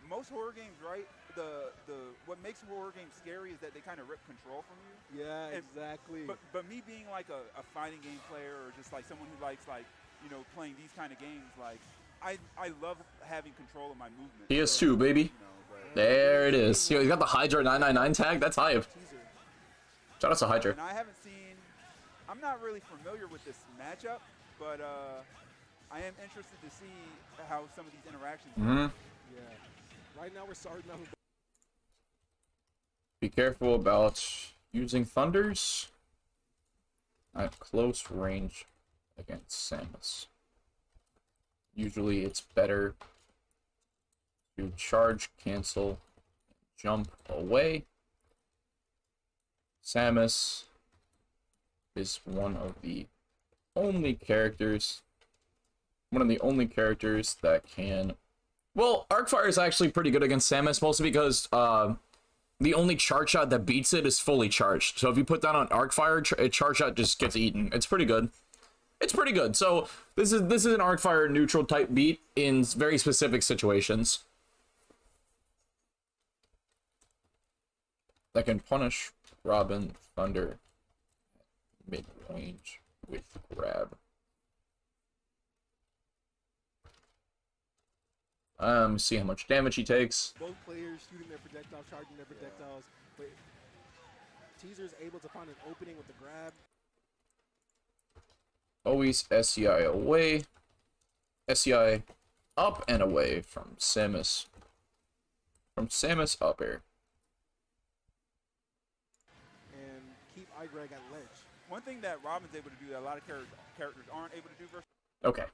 Most horror games, right? What makes horror games scary is that they kind of rip control from you. Yeah, And- exactly. But me being like a fighting game player or just like someone who likes like playing these kind of games, like I love having control of my movement. PS2, baby. There it is. Yo, you got the Hydra 999 tag? That's hype. Teaser. Shout out to Hydra. And I haven't seen. I'm not really familiar with this matchup, but I am interested to see how some of these interactions. Mm-hmm. Yeah. Right now we're starting out. Be careful about using thunders at close range against Samus. Usually it's better to charge, cancel, jump away. Samus is one of the only characters that can... Well, Arcfire is actually pretty good against Samus, mostly because the only charge shot that beats it is fully charged. So if you put down on Arcfire, a charge shot just gets eaten. It's pretty good. It's pretty good. So this is an Arcfire neutral type beat in very specific situations that can punish Robin Thunder mid-range with grab. See how much damage he takes. Both players shooting their projectiles, charging their projectiles, but Teaser's able to find an opening with the grab. Always SCI away. SCI up and away from Samus. From Samus up air. And keep iGreg at ledge. One thing that Robin's able to do that a lot of characters aren't able to do versus Okay.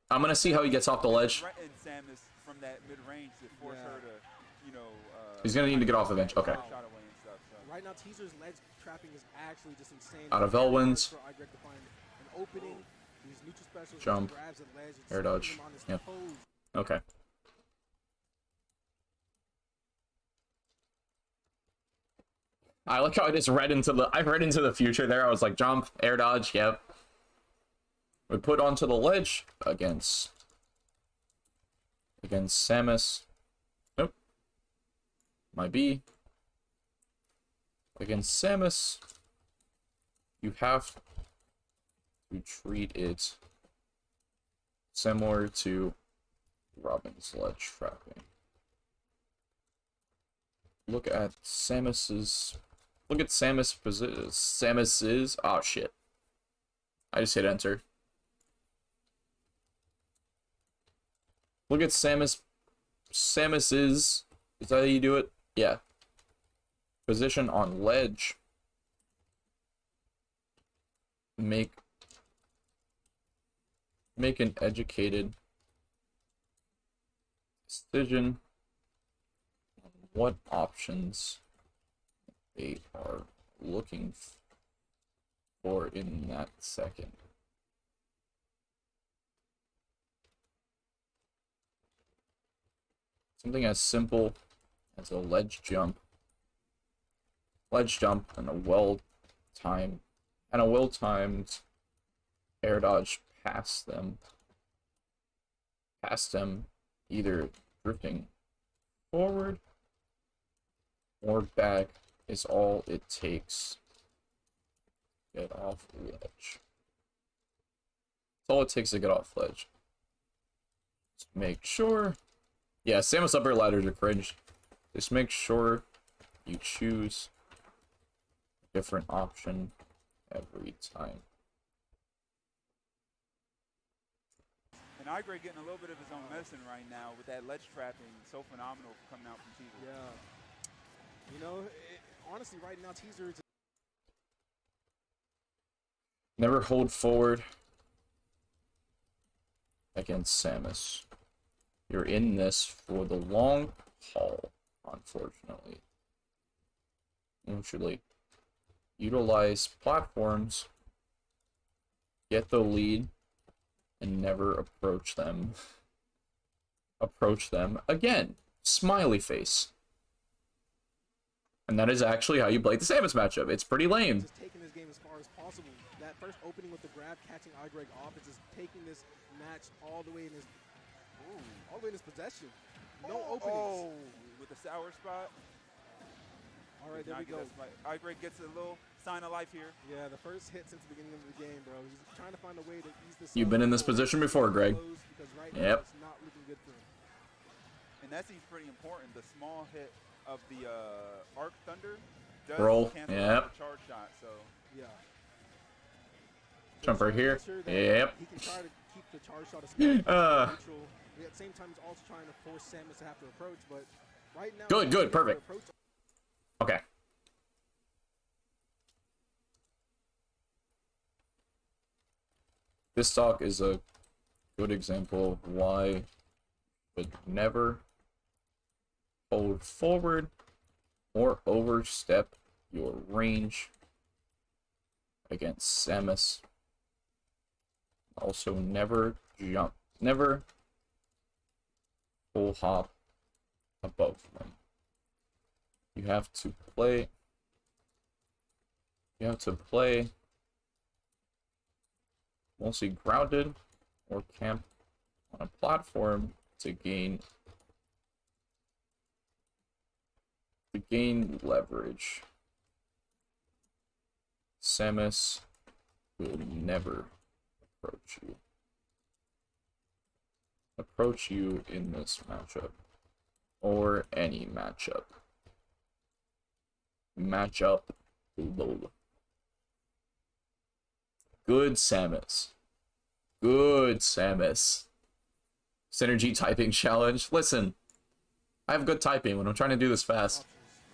I'm gonna see how he gets off the ledge. threaten Samus from that mid-range to force her to, you know... He's gonna need to get off eventually. Okay. shot away and stuff, so. Right now, Teaser's ledge trapping is actually just insane. Out of Elwinds. For iGreg to find an opening. These neutral specials, Jump. grabs at ledge, it's Air dodge. keeping him on his Yep. toes. Okay. I like how I just read into the future there. I was like, jump, air dodge, yep. We put onto the ledge against Samus. Nope. Might be. Against Samus, you have to treat it similar to Robin's ledge trapping. Look at Samus's position. Samus's, oh shit. I just hit enter. Look at Samus's, is that how you do it? Yeah. Position on ledge. Make an educated decision on what options they are looking for in that second. Something as simple as a ledge jump and a well-timed air dodge past them, either drifting forward or back is all it takes. Get off ledge. That's all it takes to get off ledge. Just make sure. Yeah, Samus up air ladders are cringe. Just make sure you choose a different option every time. And iGreg getting a little bit of his own medicine right now with that ledge trapping, so phenomenal coming out from Teaser. Yeah. You know, honestly, right now, Teaser is... Never hold forward against Samus. You're in this for the long haul, unfortunately. Usually, utilize platforms, get the lead, and never approach them. Approach them again. Smiley face. And that is actually how you play the Samus matchup. It's pretty lame. Just taking this game as far as possible. That first opening with the grab, catching iGreg off, is just taking this match all the way in his... all the way in his possession. No openings. Oh, with the sour spot. All right, there we go. iGreg gets a little sign of life here. Yeah, the first hit since the beginning of the game, bro. He's trying to find a way to ease this. You've been in this position before, Greg. Right Yep. It's not looking good for him. And that seems pretty important. The small hit of the Arc Thunder does Roll. cancel Yep. out the charge shot, so Yeah. Jump right here. Sure that Yep. He can try to keep the charge shot as neutral. At the same time, he's also trying to force Samus to have to approach, but right now... Good, perfect. Okay. This stock is a good example of why would never hold forward or overstep your range against Samus. Also, never jump, never full hop above them. You have to play mostly grounded or camp on a platform to gain leverage. Samus will never approach you in this matchup or any matchup. Lol. Good Samus. Good Samus. Synergy typing challenge. Listen, I have good typing when I'm trying to do this fast.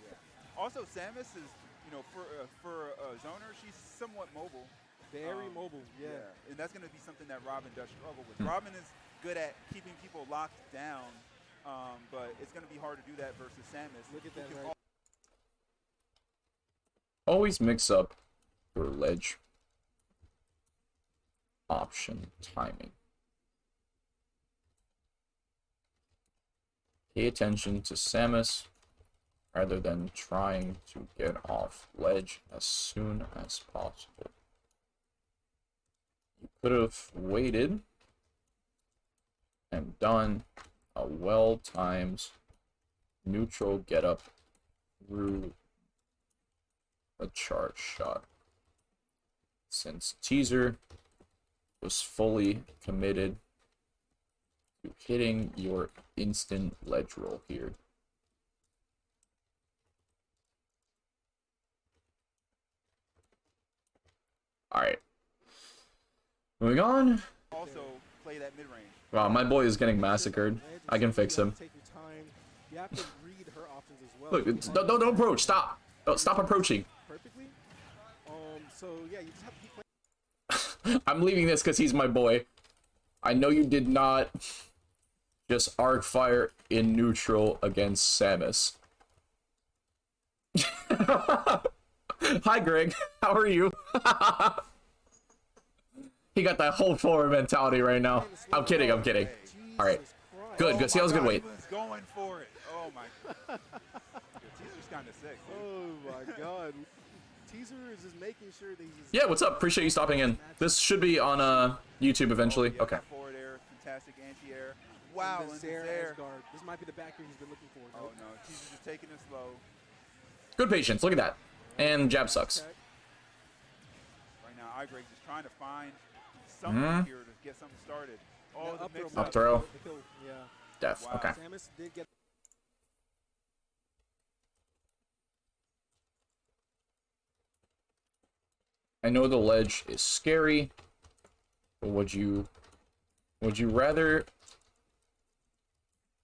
Yeah. Also, Samus is, you know, for a zoner, she's somewhat mobile. Very mobile, yeah. And that's going to be something that Robin does struggle with. Robin is good at keeping people locked down, but it's going to be hard to do that versus Samus. Look at that, right? Always mix up your ledge option timing. Pay attention to Samus rather than trying to get off ledge as soon as possible. You could have waited and done a well-timed neutral get up through a charge shot. Since Teaser was fully committed to hitting your instant ledge roll here. Alright. Moving on. Also play that mid range. Wow, my boy is getting massacred. I can fix him. You have to read her options as well. Look, don't approach. Stop. Stop approaching. Perfectly. So yeah, you just have to keep playing. I'm leaving this because he's my boy. I know you did not just arc fire in neutral against Samus. Hi, Greg. How are you? He got that whole forward mentality right now. I'm kidding. I'm kidding. All right. Good. Good. See, I was good. Wait. He was going for it. Oh my. Teaser's kind of sick. Oh my God. Teaser is just making sure that he's. Yeah. What's up? Appreciate you stopping in. This should be on YouTube eventually. Oh, yeah, Okay. Forward air, fantastic anti-air. Wow. And There. air. This might be the back here he's been looking for. Oh no, Teaser's just taking it slow. Good patience. Look at that. And jab sucks. Right now, iGreg's just trying to find something here to get something started. Oh, the mix Up throw. Yeah. Def. Wow. Okay. Samus did get. I know the ledge is scary, but would you rather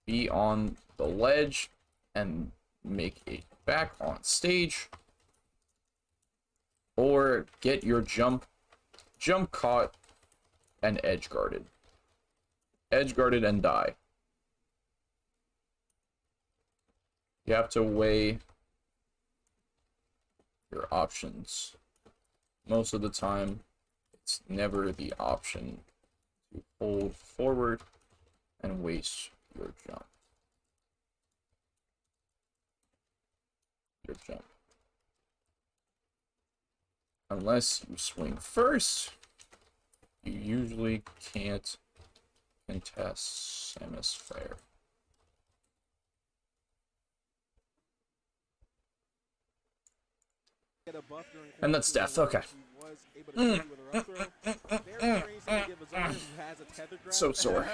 be on the ledge and make it back on stage, or get your jump caught and edge guarded and die? You have to weigh your options. Most of the time, it's never the option to hold forward and waste your jump. Unless you swing first, you usually can't contest Samus fair. And that's death. Okay. So sore.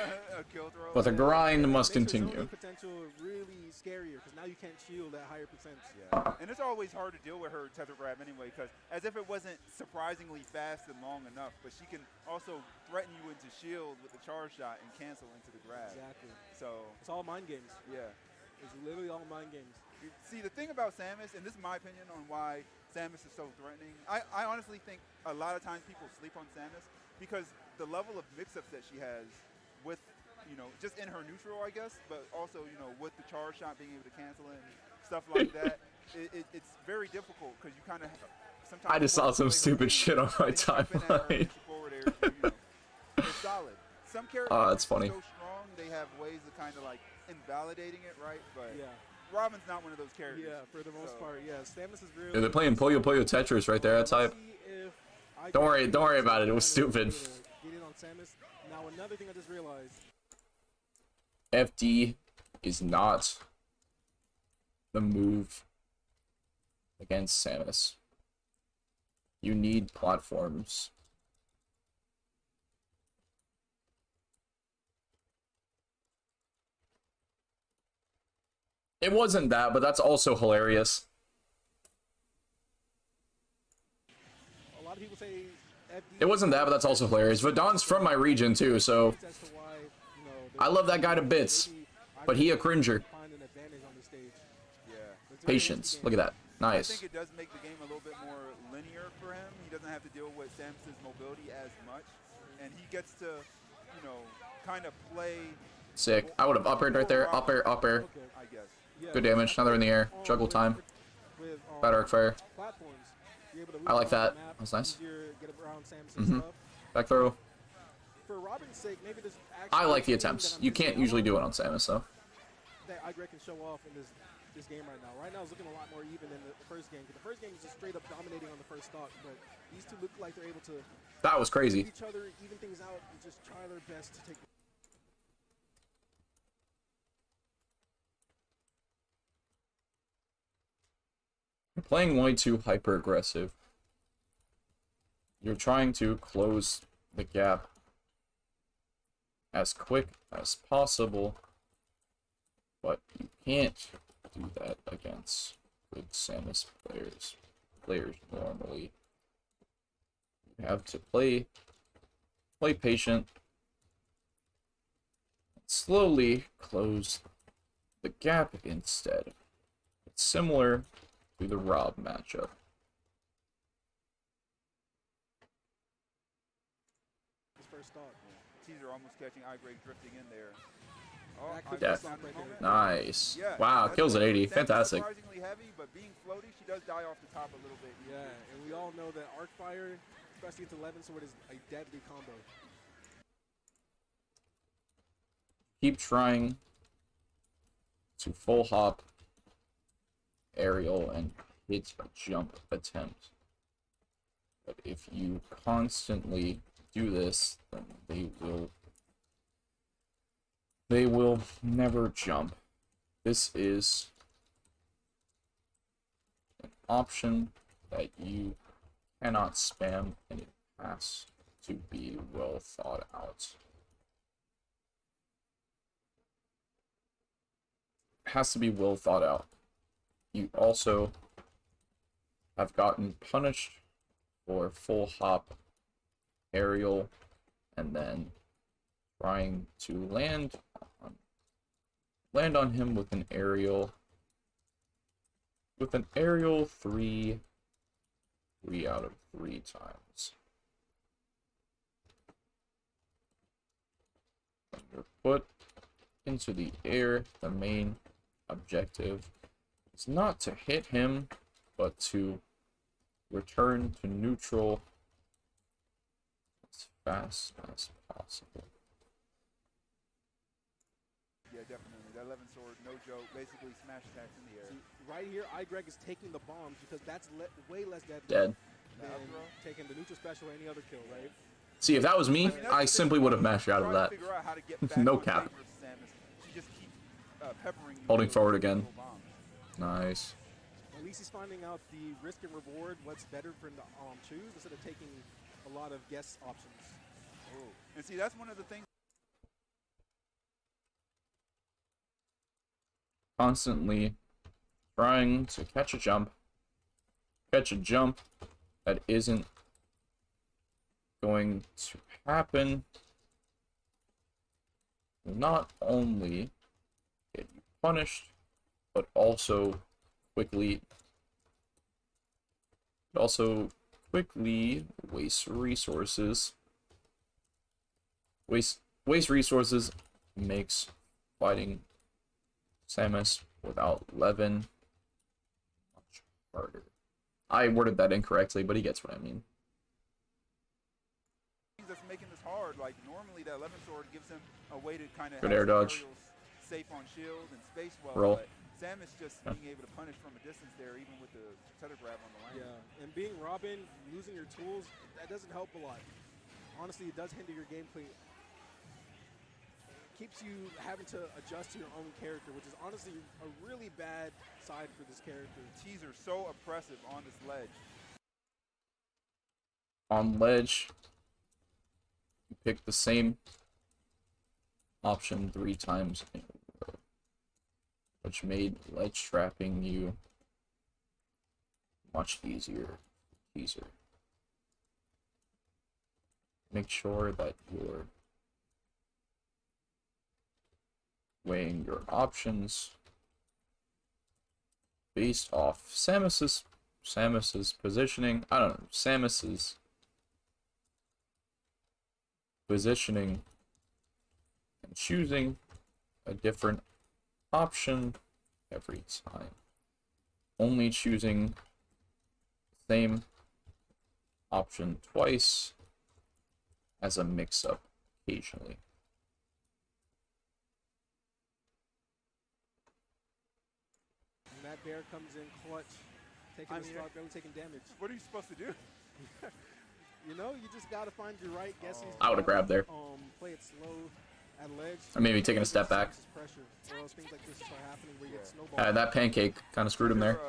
But the grind must continue. Potential really scarier because now you can't shield at higher percents. Yeah. And it's always hard to deal with her tether grab anyway, because as if it wasn't surprisingly fast and long enough, but she can also threaten you into shield with the charge shot and cancel into the grab. Exactly. So it's all mind games. Yeah. It's literally all mind games. See, the thing about Samus, and this is my opinion on why Samus is so threatening, I honestly think a lot of times people sleep on Samus because the level of mix-ups that she has with, you know, just in her neutral, I guess, but also, you know, with the charge shot being able to cancel it and stuff like that, it's very difficult because you kind of sometimes. I just saw some stupid shit on my timeline. It's solid. Some characters Oh, that's funny. are so strong, they have ways of kind of like invalidating it, right? But Yeah. Robin's not one of those characters. Yeah, for the most part, yeah. Samus is real. Yeah, they're playing Puyo Puyo Tetris right there. That's hype. Don't worry about it. It was stupid. Get in on Samus. Now another thing I just realized. FD is not the move against Samus. You need platforms. It wasn't that, but that's also hilarious. A lot of people say FD. It wasn't that, but that's also hilarious. Vadon's from my region too, so As to why, you know, I love that guy to bits. But he a cringer. Find an advantage on this stage. Yeah. Patience. Look at that. I Nice. think it does make the game a little bit more linear for him. He doesn't have to deal with Samus's mobility as much, and he gets to, you know, kind of play. Sick. I would have up aired right there. Up air, up air. Okay. I guess. Yeah, Good damage. Now they're in the air. Juggle time. With, Bad arc fire. platforms, you're able to I like move around that. the map, That's nice. easier to get around Samus and stuff. Back throw. For Robin's sake, maybe this I actually like the is something attempts. that I'm You can't missing usually out do it on Samus, though. that iGreg can show off in this game right now. Right now, it's looking a lot more even than the first game. 'Cause the first game was just straight up dominating on the first stock, but these two look like they're able to That was beat crazy. each other, even things out, and just try their best to take. You're playing way too hyper aggressive. You're trying to close the gap as quick as possible, but you can't do that against good Samus players normally. You have to play patient, slowly close the gap instead. It's similar to the Rob matchup. His first stock. Teaser almost catching iGreg drifting in there. That could Yeah. be stock right there. Nice. Yeah, Wow, that's kills at good. 80. Samus Fantastic. Surprisingly heavy, but being floaty, she does die off the top a little bit. Yeah, and we all know that arc fire, especially into 11 sword, is a deadly combo. Keep trying to full hop aerial and hit a jump attempt. But if you constantly do this, then they will never jump. This is an option that you cannot spam, and it has to be well thought out. It has to be well thought out. You also have gotten punished for full hop aerial and then trying to land on him with an aerial 3 out of 3 times. When you're put into the air, the main objective is not to hit him, but to return to neutral as fast as possible. Yeah, definitely. That 11 sword, no joke. Basically, smash attacks in the air. See, right here, iGreg is taking the bombs because that's way less deadly Dead. than taking the neutral special or any other kill, right? See, if that was me, that's I the simply thing. would have mashed out of Trying to that. figure out how to get back No on cap. stage versus Samus. She just keeps peppering you Holding with forward those again. little bombs. Nice. At least he's finding out the risk and reward, what's better for him to choose instead of taking a lot of guess options. Oh. And see, that's one of the things. Constantly trying to catch a jump that isn't going to happen will not only get you punished, but also quickly waste resources, waste Waste resources makes fighting Samus without Levin much harder. I worded that incorrectly, but he gets what I mean. That's making this hard. Like normally that 11 sword gives him a way to kind of Good have air dodge. safe on shield and space well. Roll. But Samus just being able to punish from a distance there, even with the tether grab on the line. Yeah, and being Robin, losing your tools, that doesn't help a lot. Honestly, it does hinder your gameplay. It keeps you having to adjust to your own character, which is honestly a really bad side for this character. Teaser so oppressive on this ledge. On ledge, you pick the same option 3 times in a row, which made ledge trapping you much easier. Make sure that you're weighing your options based off Samus's positioning. I don't know, Samus's positioning and choosing a different option every time. Only choosing the same option twice as a mix-up occasionally. And that bear comes in clutch, taking the stock, barely taking damage. What are you supposed to do? You know, you just gotta find your right guessing. I would've grabbed there. Play it slow at ledge. Or maybe taking a step back. Pressure, or else things like this start happening where you get snowballed. That pancake kind of screwed him there.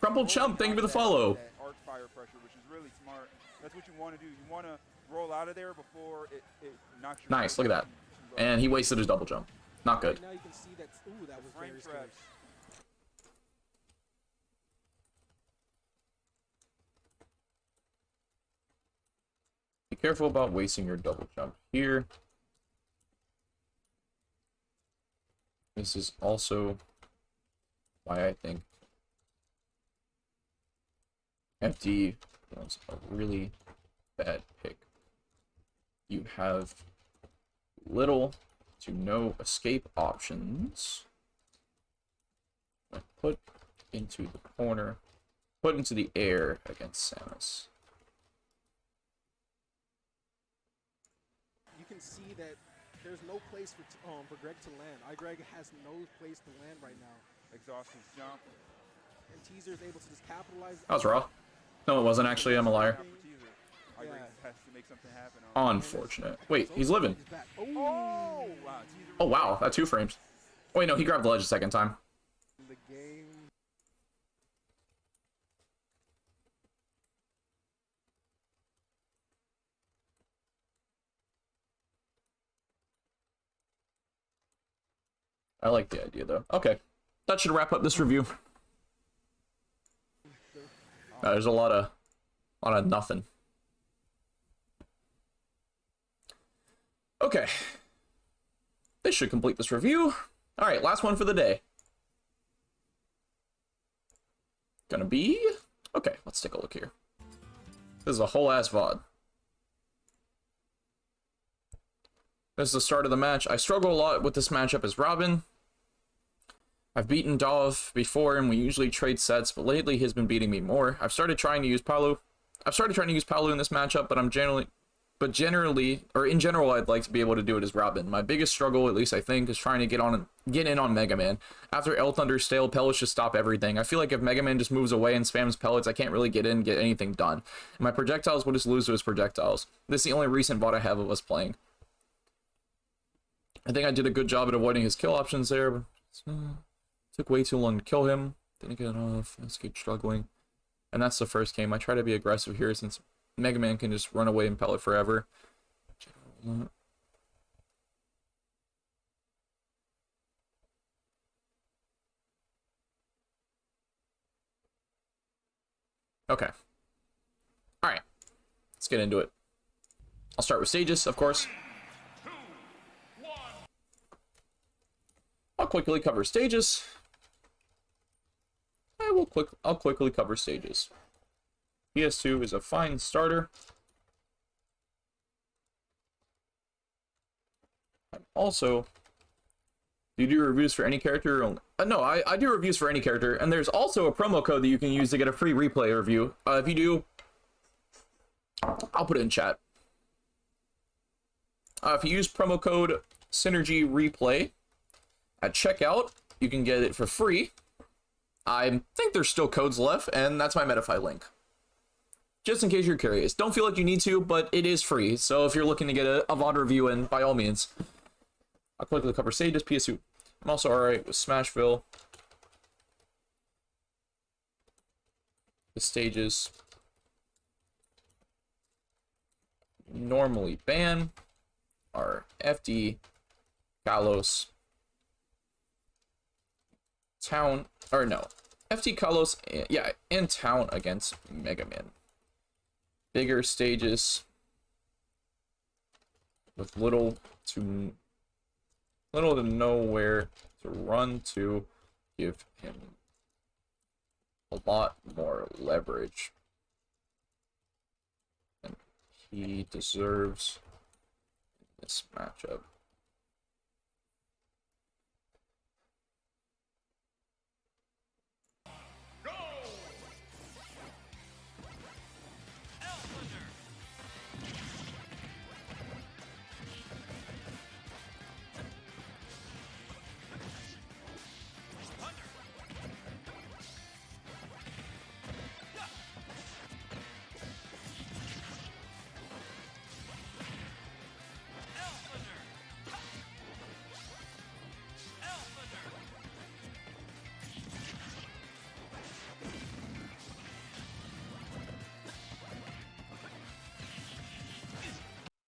Crumpled Chump, thank you for the follow. That arc fire pressure, which is really smart. That's what you want to do. You want to roll out of there before it knocks you. Nice, look at that. And he wasted his double jump. Not good. Right now you can see that. Ooh, that was very scary. Be careful about wasting your double jump here. This is also why I think FD was a really bad pick. You have little to no escape options. Put into the corner, put into the air against Samus. You can see that there's no place for Greg to land. Greg has no place to land right now. Exhaust his jump. And Teaser is able to just capitalize. That was raw. No, it wasn't actually. I'm a liar. Greg has to make something happen. Unfortunate. Wait, he's living. Oh, wow. Oh, wow. That 2 frames. Oh, wait, no, he grabbed the ledge a second time. The game. I like the idea, though. Okay. That should wrap up this review. There's a lot of nothing. Okay. This should complete this review. All right, last one for the day. Gonna be... Okay, let's take a look here. This is a whole ass VOD. This is the start of the match. I struggle a lot with this matchup as Robin. I've beaten Dov before, and we usually trade sets, but lately he's been beating me more. I've started trying to use Palu. In this matchup, but in general, I'd like to be able to do it as Robin. My biggest struggle, at least I think, is trying to get in on Mega Man. After El Thunder stale, pellets just stop everything. I feel like if Mega Man just moves away and spams pellets, I can't really get anything done. And my projectiles will just lose to his projectiles. This is the only recent VOD I have of us playing. I think I did a good job at avoiding his kill options there, but took way too long to kill him. Didn't get enough. I just keep struggling. And that's the first game. I try to be aggressive here since Mega Man can just run away and pellet forever. Okay. Alright. Let's get into it. I'll start with stages, of course. I'll quickly cover stages. I'll quickly cover stages. PS2 is a fine starter. Also, do you do reviews for any character? Or no, I do reviews for any character, and there's also a promo code that you can use to get a free replay review. If you do, I'll put it in chat. If you use promo code Synergy Replay at checkout, you can get it for free. I think there's still codes left, and that's my Metafy link. Just in case you're curious. Don't feel like you need to, but it is free. So if you're looking to get a VOD review in, by all means. I'll quickly cover Sage's PSU. I'm also alright with Smashville. The stages normally ban are FD, Kalos, Town, or no, FD, Kalos, yeah, and Town against Mega Man. Bigger stages with little to nowhere to run to give him a lot more leverage than he deserves in this matchup.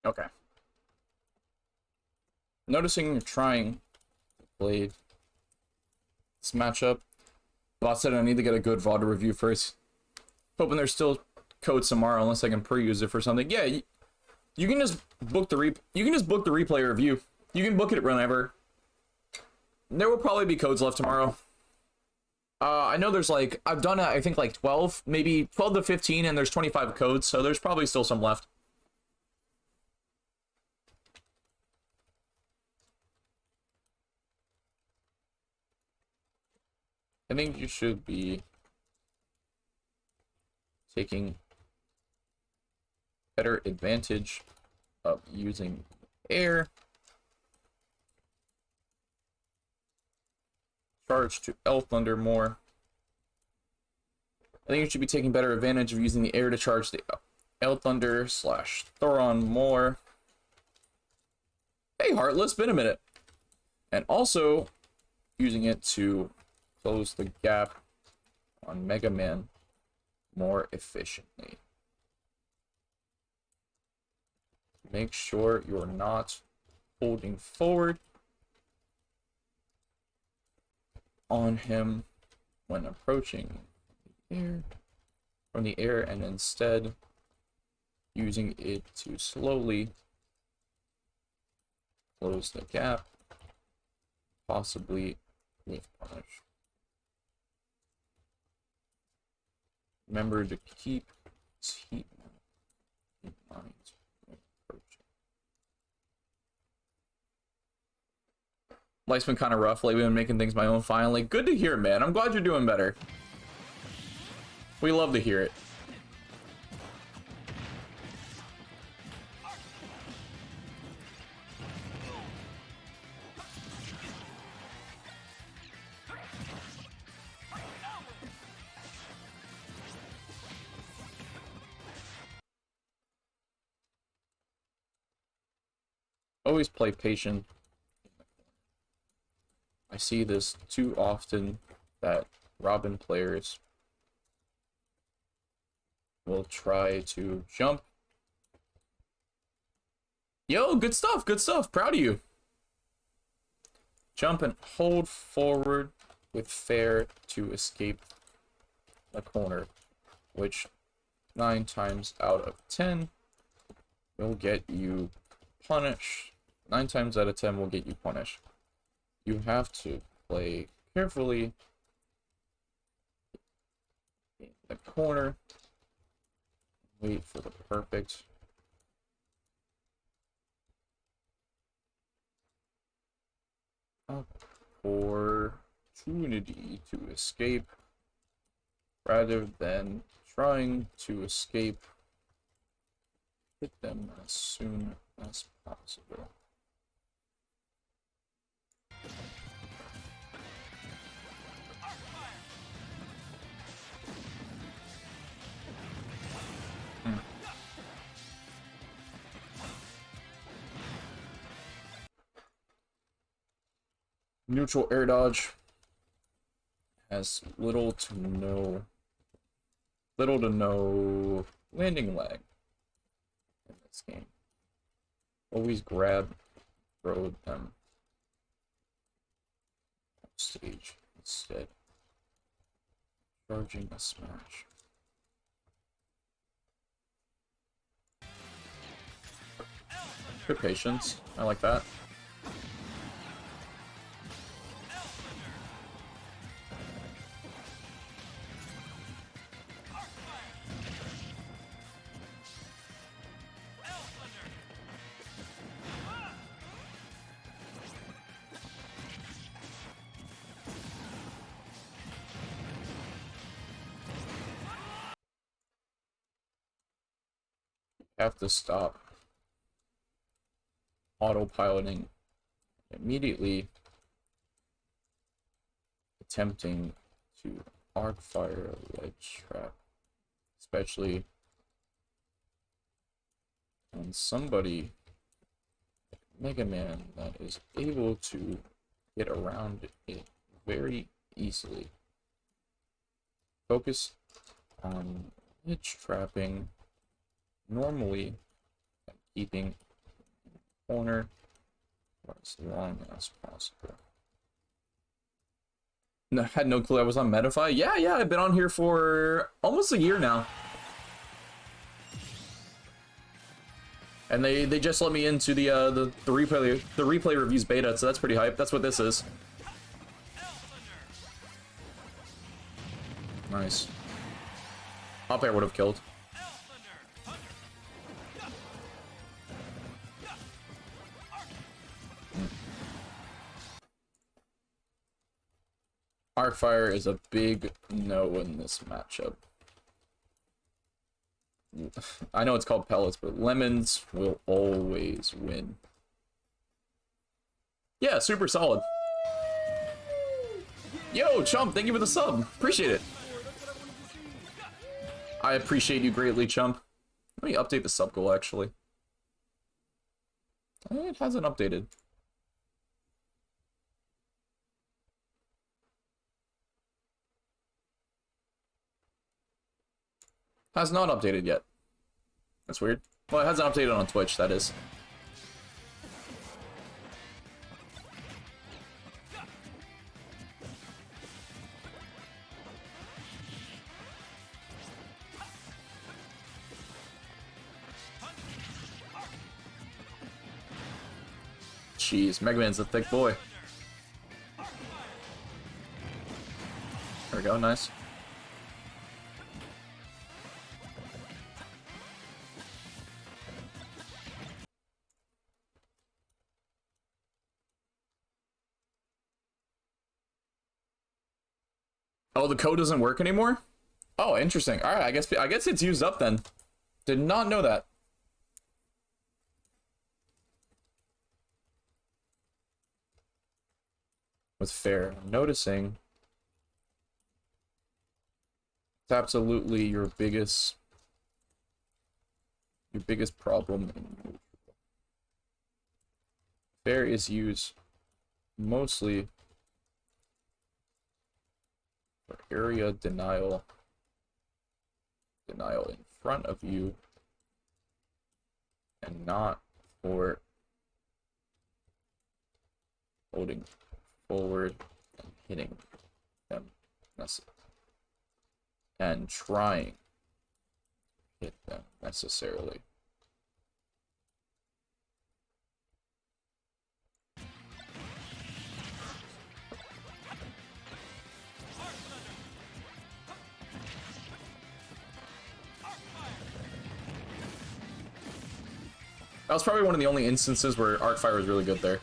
Okay. Noticing you're trying to play this matchup. Bot said I need to get a good VOD review first. Hoping there's still codes tomorrow, unless I can pre-use it for something. Yeah, you can just book the replay review. You can book it whenever. There will probably be codes left tomorrow. I know there's like, I've done I think like 12, maybe 12 to 15, and there's 25 codes, so there's probably still some left. I think you should be taking better advantage of using air. Charge to L Thunder more. I think you should be taking better advantage of using the air to charge the L Thunder / Thoron more. Hey, Heartless, been a minute. And also using it to close the gap on Mega Man more efficiently. Make sure you're not holding forward on him when approaching the air, from the air, and instead using it to slowly close the gap, possibly with punish. Remember to keep heat in mind when approaching. Life's been kind of rough lately. I've been making things my own finally. Good to hear, man. I'm glad you're doing better. We love to hear it. Always play patient. I see this too often that Robin players will try to jump. Yo, good stuff, good stuff. Proud of you. Jump and hold forward with fair to escape the corner, which 9 times out of 10 will get you punished. 9 times out of 10 will get you punished. You have to play carefully in the corner. Wait for the perfect opportunity to escape rather than trying to escape. Hit them as soon as possible. Neutral air dodge has little to no landing lag in this game. Always grab, throw them on stage instead. Charging a smash. Good patience. I like that. Have to stop autopiloting, immediately attempting to arc fire a ledge trap, especially on somebody like Mega Man that is able to get around it very easily. Focus on ledge trapping normally, keeping the corner for as long as possible. No, had no clue I was on Metafy. Yeah, I've been on here for almost a year now. And they just let me into the replay reviews beta, so that's pretty hype. That's what this is. Nice. Up air would have killed. Arcfire is a big no in this matchup. I know it's called pellets, but lemons will always win. Yeah, super solid. Yo, Chump, thank you for the sub. Appreciate it. I appreciate you greatly, Chump. Let me update the sub goal, actually. It hasn't updated. Has not updated yet. That's weird. Well, it hasn't updated on Twitch, that is. Jeez, Mega Man's a thick boy. There we go, nice. Oh, the code doesn't work anymore? Oh, interesting. All right, I guess it's used up then. Did not know that. With fair, I'm noticing it's absolutely your biggest problem in neutral. Fair is used mostly for area denial in front of you, and not for holding forward and hitting them and trying to hit them necessarily. That was probably one of the only instances where Arcfire was really good there.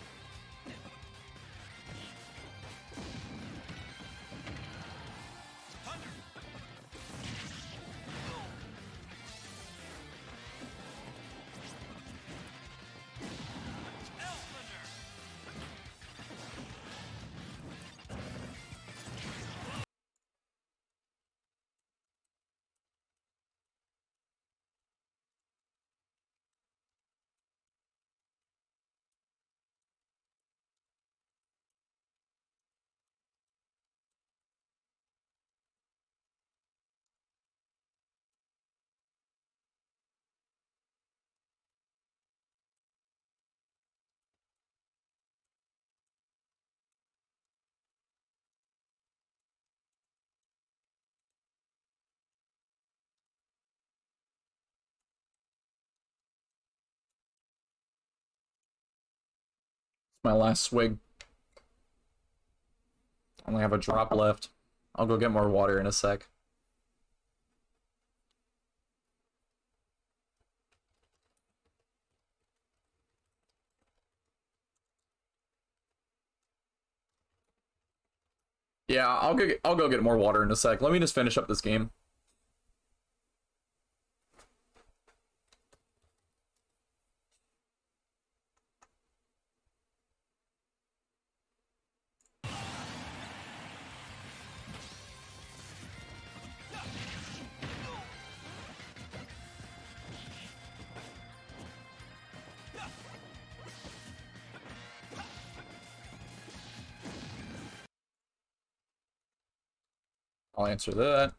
My last swig. I only have a drop left. I'll go get more water in a sec. Yeah, I'll go get more water in a sec. Let me just finish up this game. I'll answer that.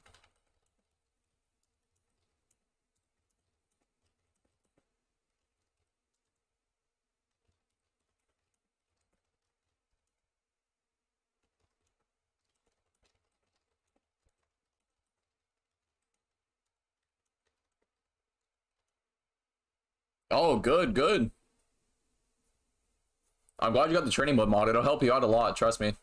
Oh, good, good. I'm glad you got the training mode mod. It'll help you out a lot, trust me.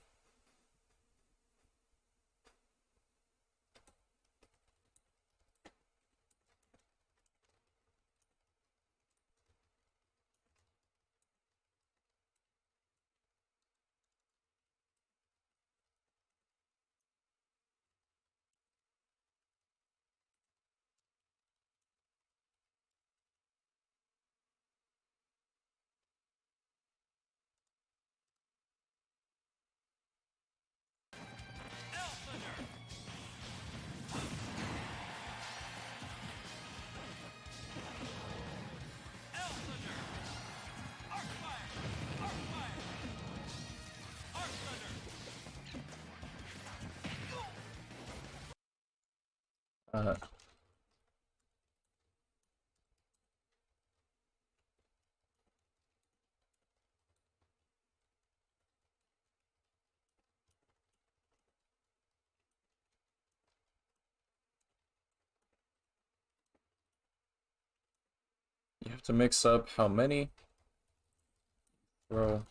Uh, you have to mix up how many throw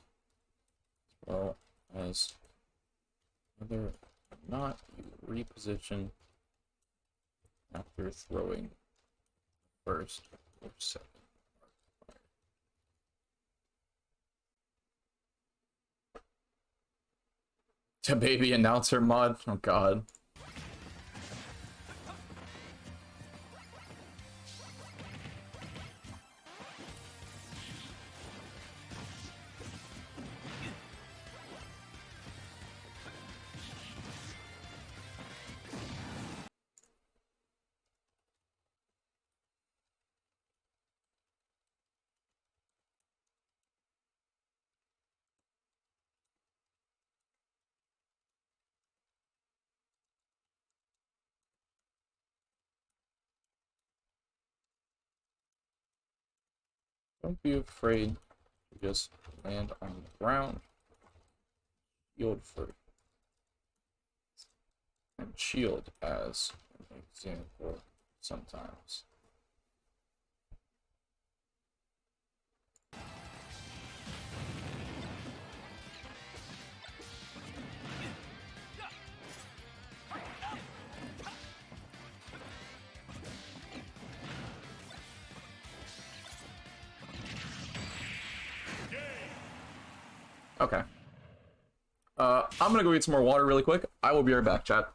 well as whether or not you reposition after throwing first or second. To baby announcer mod? Oh god. Don't be afraid to just land on the ground. Shield first. And shield as an example sometimes. Okay. I'm gonna go get some more water really quick. I will be right back, chat.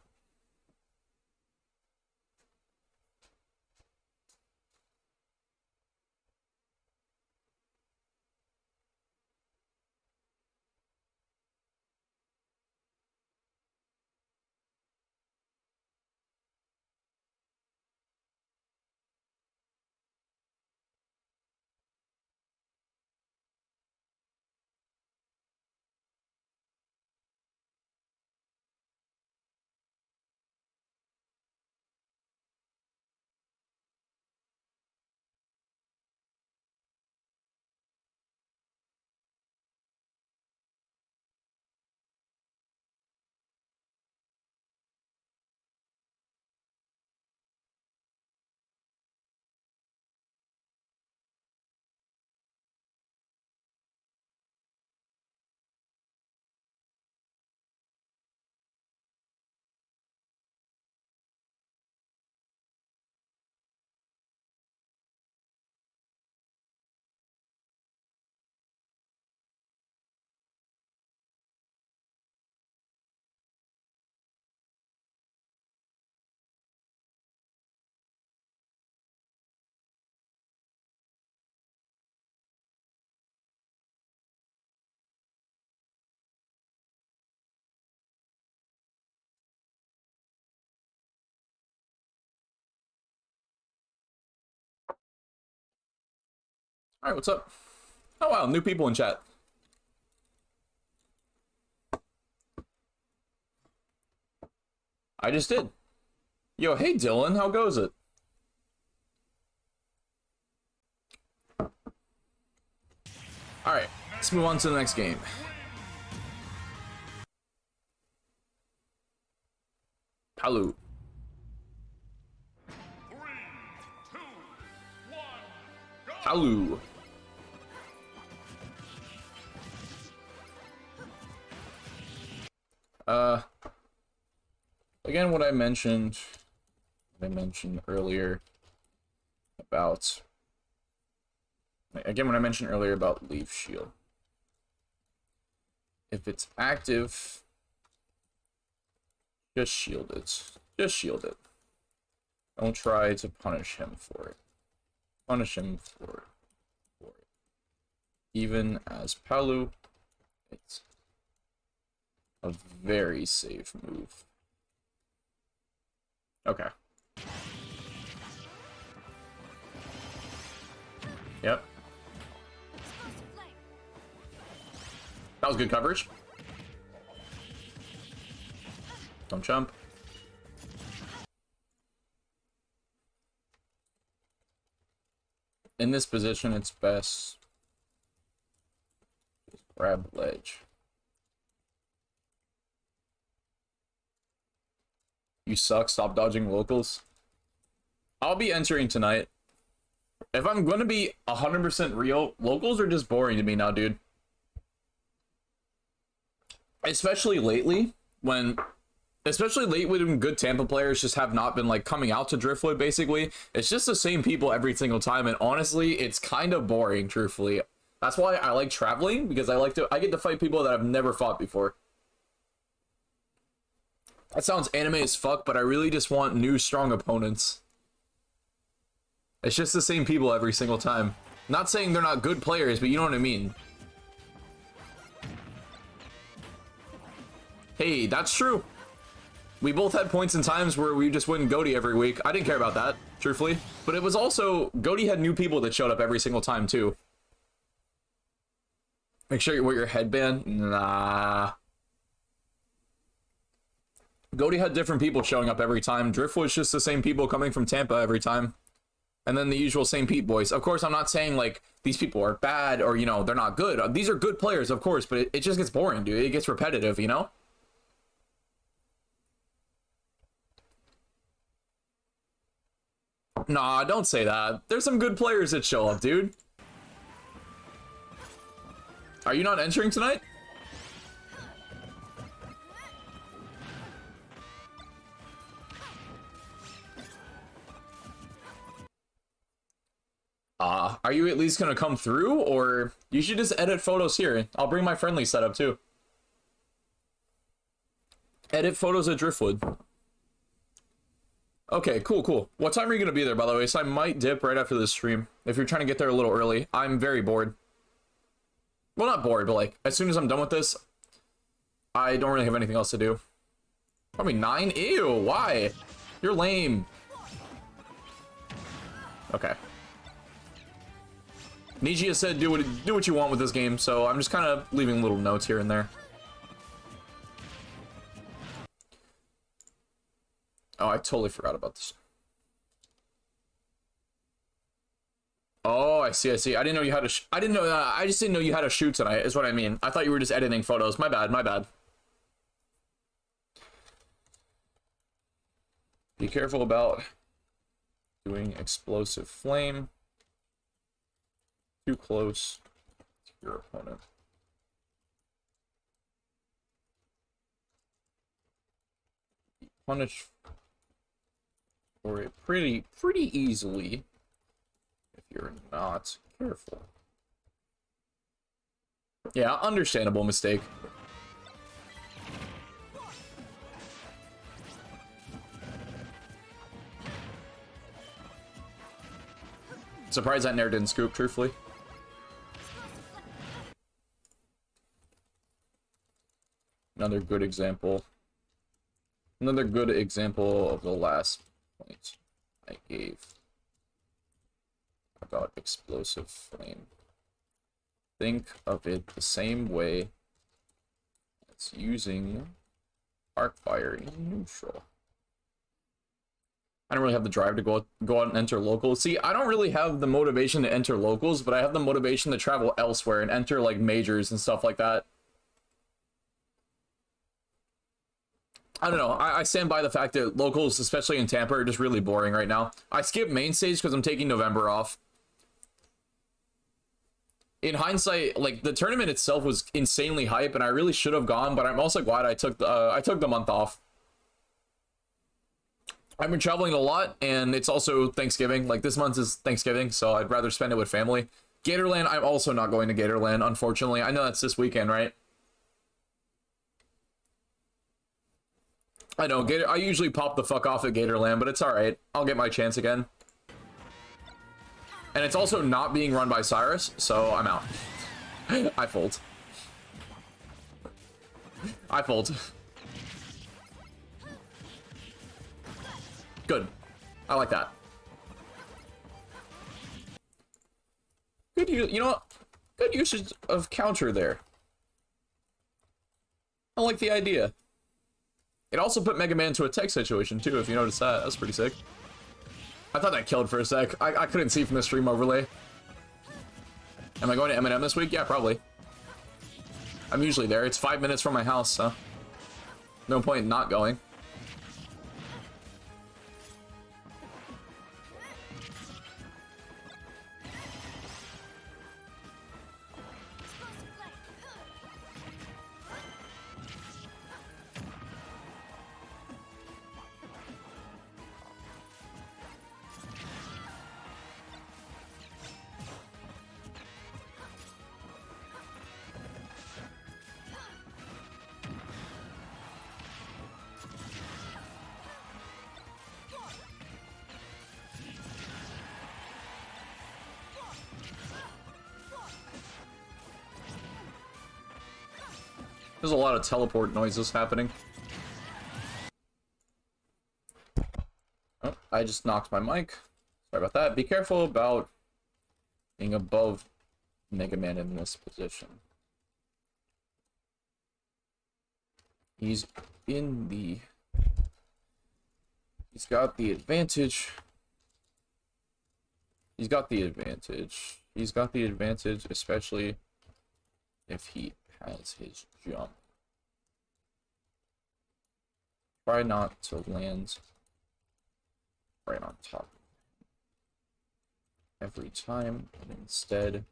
Alright, what's up? Oh wow, new people in chat. I just did. Yo, hey Dylan, how goes it? Alright, let's move on to the next game. Palu. 3, 2, 1, go! Palu. Again, what I mentioned earlier about Leaf Shield. If it's active, just shield it. Just shield it. Don't try to punish him for it. Punish him for it. Even as Palu, it's a very safe move. Okay. Yep. That was good coverage. Don't jump. In this position, it's best just grab ledge. You suck, stop dodging locals. I'll be entering tonight. If I'm gonna be 100% real, locals are just boring to me now, dude. Especially lately, when good Tampa players just have not been like coming out to Driftwood, basically. It's just the same people every single time, and honestly, it's kind of boring, truthfully. That's why I like traveling, because I get to fight people that I've never fought before. That sounds anime as fuck, but I really just want new, strong opponents. It's just the same people every single time. Not saying they're not good players, but you know what I mean. Hey, that's true. We both had points in times where we just win GOTY every week. I didn't care about that, truthfully. But it was also, GOTY had new people that showed up every single time, too. Make sure you wear your headband. Nah. GOTY had different people showing up every time. Driftwood's just the same people coming from Tampa every time. And then the usual same Pete boys. Of course, I'm not saying, like, these people are bad or, you know, they're not good. These are good players, of course, but it just gets boring, dude. It gets repetitive, you know? Nah, don't say that. There's some good players that show up, dude. Are you not entering tonight? Are you at least gonna come through, or you should just edit photos here? I'll bring my friendly setup too. Edit photos at Driftwood. Okay, cool. What time are you gonna be there, by the way? So I might dip right after this stream. If you're trying to get there a little early. I'm very bored. Well, not bored, but like, as soon as I'm done with this, I don't really have anything else to do. Probably 9? Ew, why? You're lame. Okay. Nijia said do what you want with this game, so I'm just kind of leaving little notes here and there. Oh, I totally forgot about this. Oh, I see. I didn't know you had a I didn't know I just didn't know you had a shoot tonight, is what I mean. I thought you were just editing photos. My bad. Be careful about doing explosive flame too close to your opponent. Be punished for it pretty easily if you're not careful. Yeah, understandable mistake. Surprised that Nair didn't scoop, truthfully. Another good example of the last point I gave about explosive flame. think of it the same way as using Arcfire in neutral. I don't really have the drive to go out and enter locals. See, I don't really have the motivation to enter locals, but I have the motivation to travel elsewhere and enter like majors and stuff like that. I don't know. I stand by the fact that locals, especially in Tampa, are just really boring right now. I skip main stage because I'm taking November off. In hindsight, like the tournament itself was insanely hype, and I really should have gone. But I'm also glad I took the month off. I've been traveling a lot, and it's also Thanksgiving. Like, this month is Thanksgiving, so I'd rather spend it with family. Gatorland, I'm also not going to Gatorland, unfortunately. I know that's this weekend, right? I know, I usually pop the fuck off at Gatorland, but it's alright. I'll get my chance again. And it's also not being run by Cyrus, so I'm out. I fold. I fold. Good. I like that. Good, you know what? Good usage of counter there. I like the idea. It also put Mega Man to a tech situation too, if you noticed that. That's pretty sick. I thought that killed for a sec. I couldn't see from the stream overlay. Am I going to M&M this week? Yeah, probably. I'm usually there. It's 5 minutes from my house, so no point in not going. There's a lot of teleport noises happening. Oh, I just knocked my mic. Sorry about that. Be careful about being above Mega Man in this position. He's got the advantage. He's got the advantage, especially if he has his jump. Try not to land right on top every time, and instead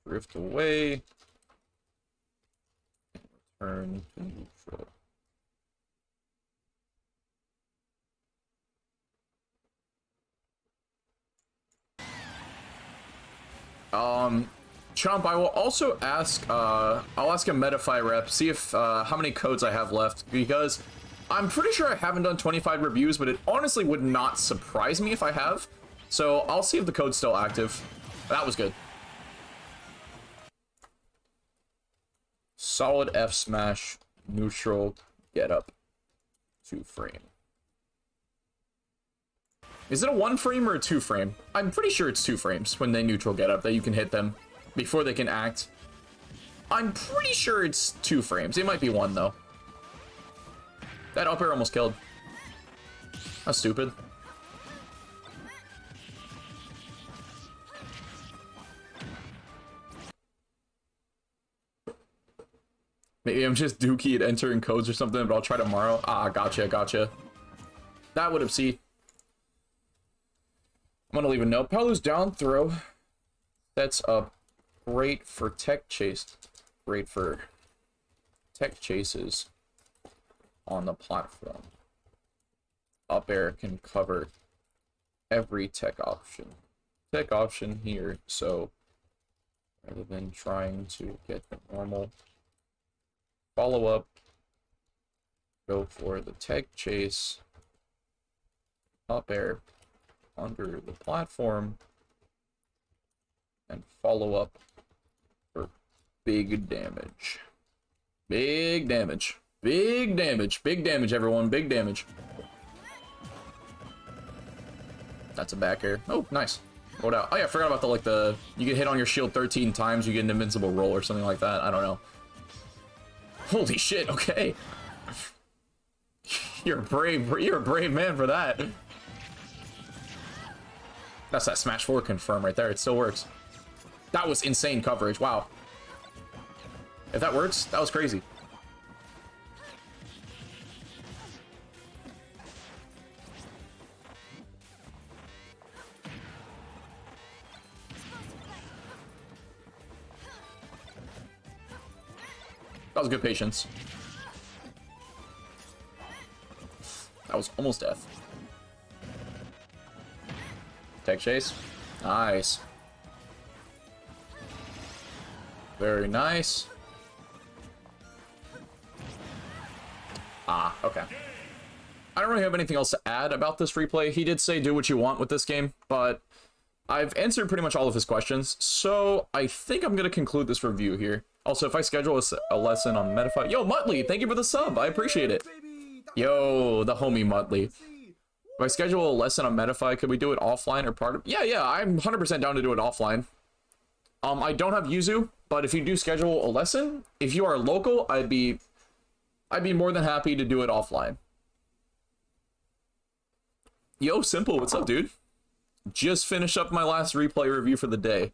drift away and return to neutral. Chomp, I will also ask, I'll ask a Metafy rep, see if, how many codes I have left, because I'm pretty sure I haven't done 25 reviews, but it honestly would not surprise me if I have. So I'll see if the code's still active. That was good. Solid F smash, neutral, get up, 2 frame. Is it a 1 frame or a 2 frame? I'm pretty sure it's 2 frames when they neutral get up that you can hit them before they can act. I'm pretty sure it's 2 frames. It might be 1 though. That up air almost killed. That's stupid. Maybe I'm just dookie at entering codes or something, but I'll try tomorrow. Ah, gotcha. That would have seen. I'm gonna leave a note. Palu's down throw. That's up. Great for tech chase. Great for tech chases on the platform. Up air can cover every tech option. Tech option here, so rather than trying to get the normal follow up, go for the tech chase. Up air under the platform and follow up for big damage. Big damage, everyone, big damage. That's a back air. Oh, nice. What out? Oh yeah, I forgot about the you get hit on your shield 13 times, you get an invincible roll or something like that. I don't know. Holy shit, okay. You're a brave man for that. That's that Smash 4 confirm right there. It still works. That was insane coverage. Wow. If that works, that was crazy. That was good patience. That was almost death. Tech chase. Nice. Very nice. Ah, okay. I don't really have anything else to add about this replay. He did say do what you want with this game, but I've answered pretty much all of his questions, so I think I'm going to conclude this review here. Also, if I schedule a lesson on Metafy... Yo, Muttley, thank you for the sub. I appreciate it. Yo, the homie Muttley. If I schedule a lesson on Metafy, could we do it offline or part of... Yeah, I'm 100% down to do it offline. I don't have Yuzu, but if you do schedule a lesson, if you are local, I'd be more than happy to do it offline. Yo, Simple, what's up, dude? Just finished up my last replay review for the day.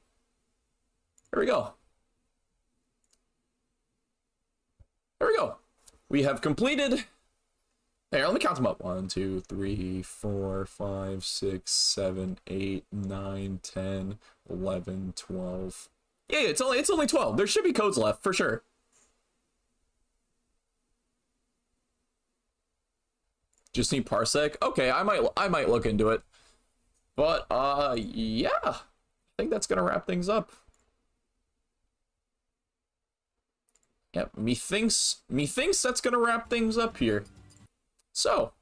Here we go. There we go. We have completed... Here, let me count them up. 1, 2, 3, 4, 5, 6, 7, 8, 9, 10, 11, 12. Yeah, it's only 12. There should be codes left, for sure. Just need Parsec. Okay, I might look into it. But, yeah. I think that's gonna wrap things up. Yep, methinks that's gonna wrap things up here. So,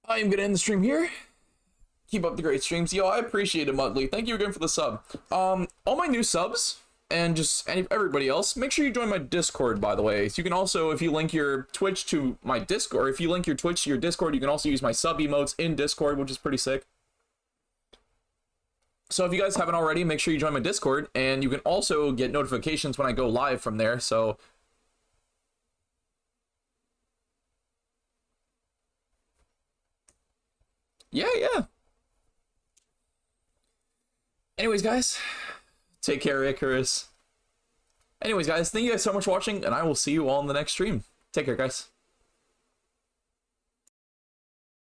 I am gonna end the stream here. Keep up the great streams. Yo, I appreciate it, Mudley. Thank you again for the sub. All my new subs, and everybody else, make sure you join my Discord, by the way. So you can also, if you link your Twitch to my Discord, if you link your Twitch to your Discord, you can also use my sub emotes in Discord, which is pretty sick. So if you guys haven't already, make sure you join my Discord, and you can also get notifications when I go live from there, so... Yeah. Anyways, guys, take care, Icarus. Anyways, guys, thank you guys so much for watching, and I will see you all in the next stream. Take care, guys.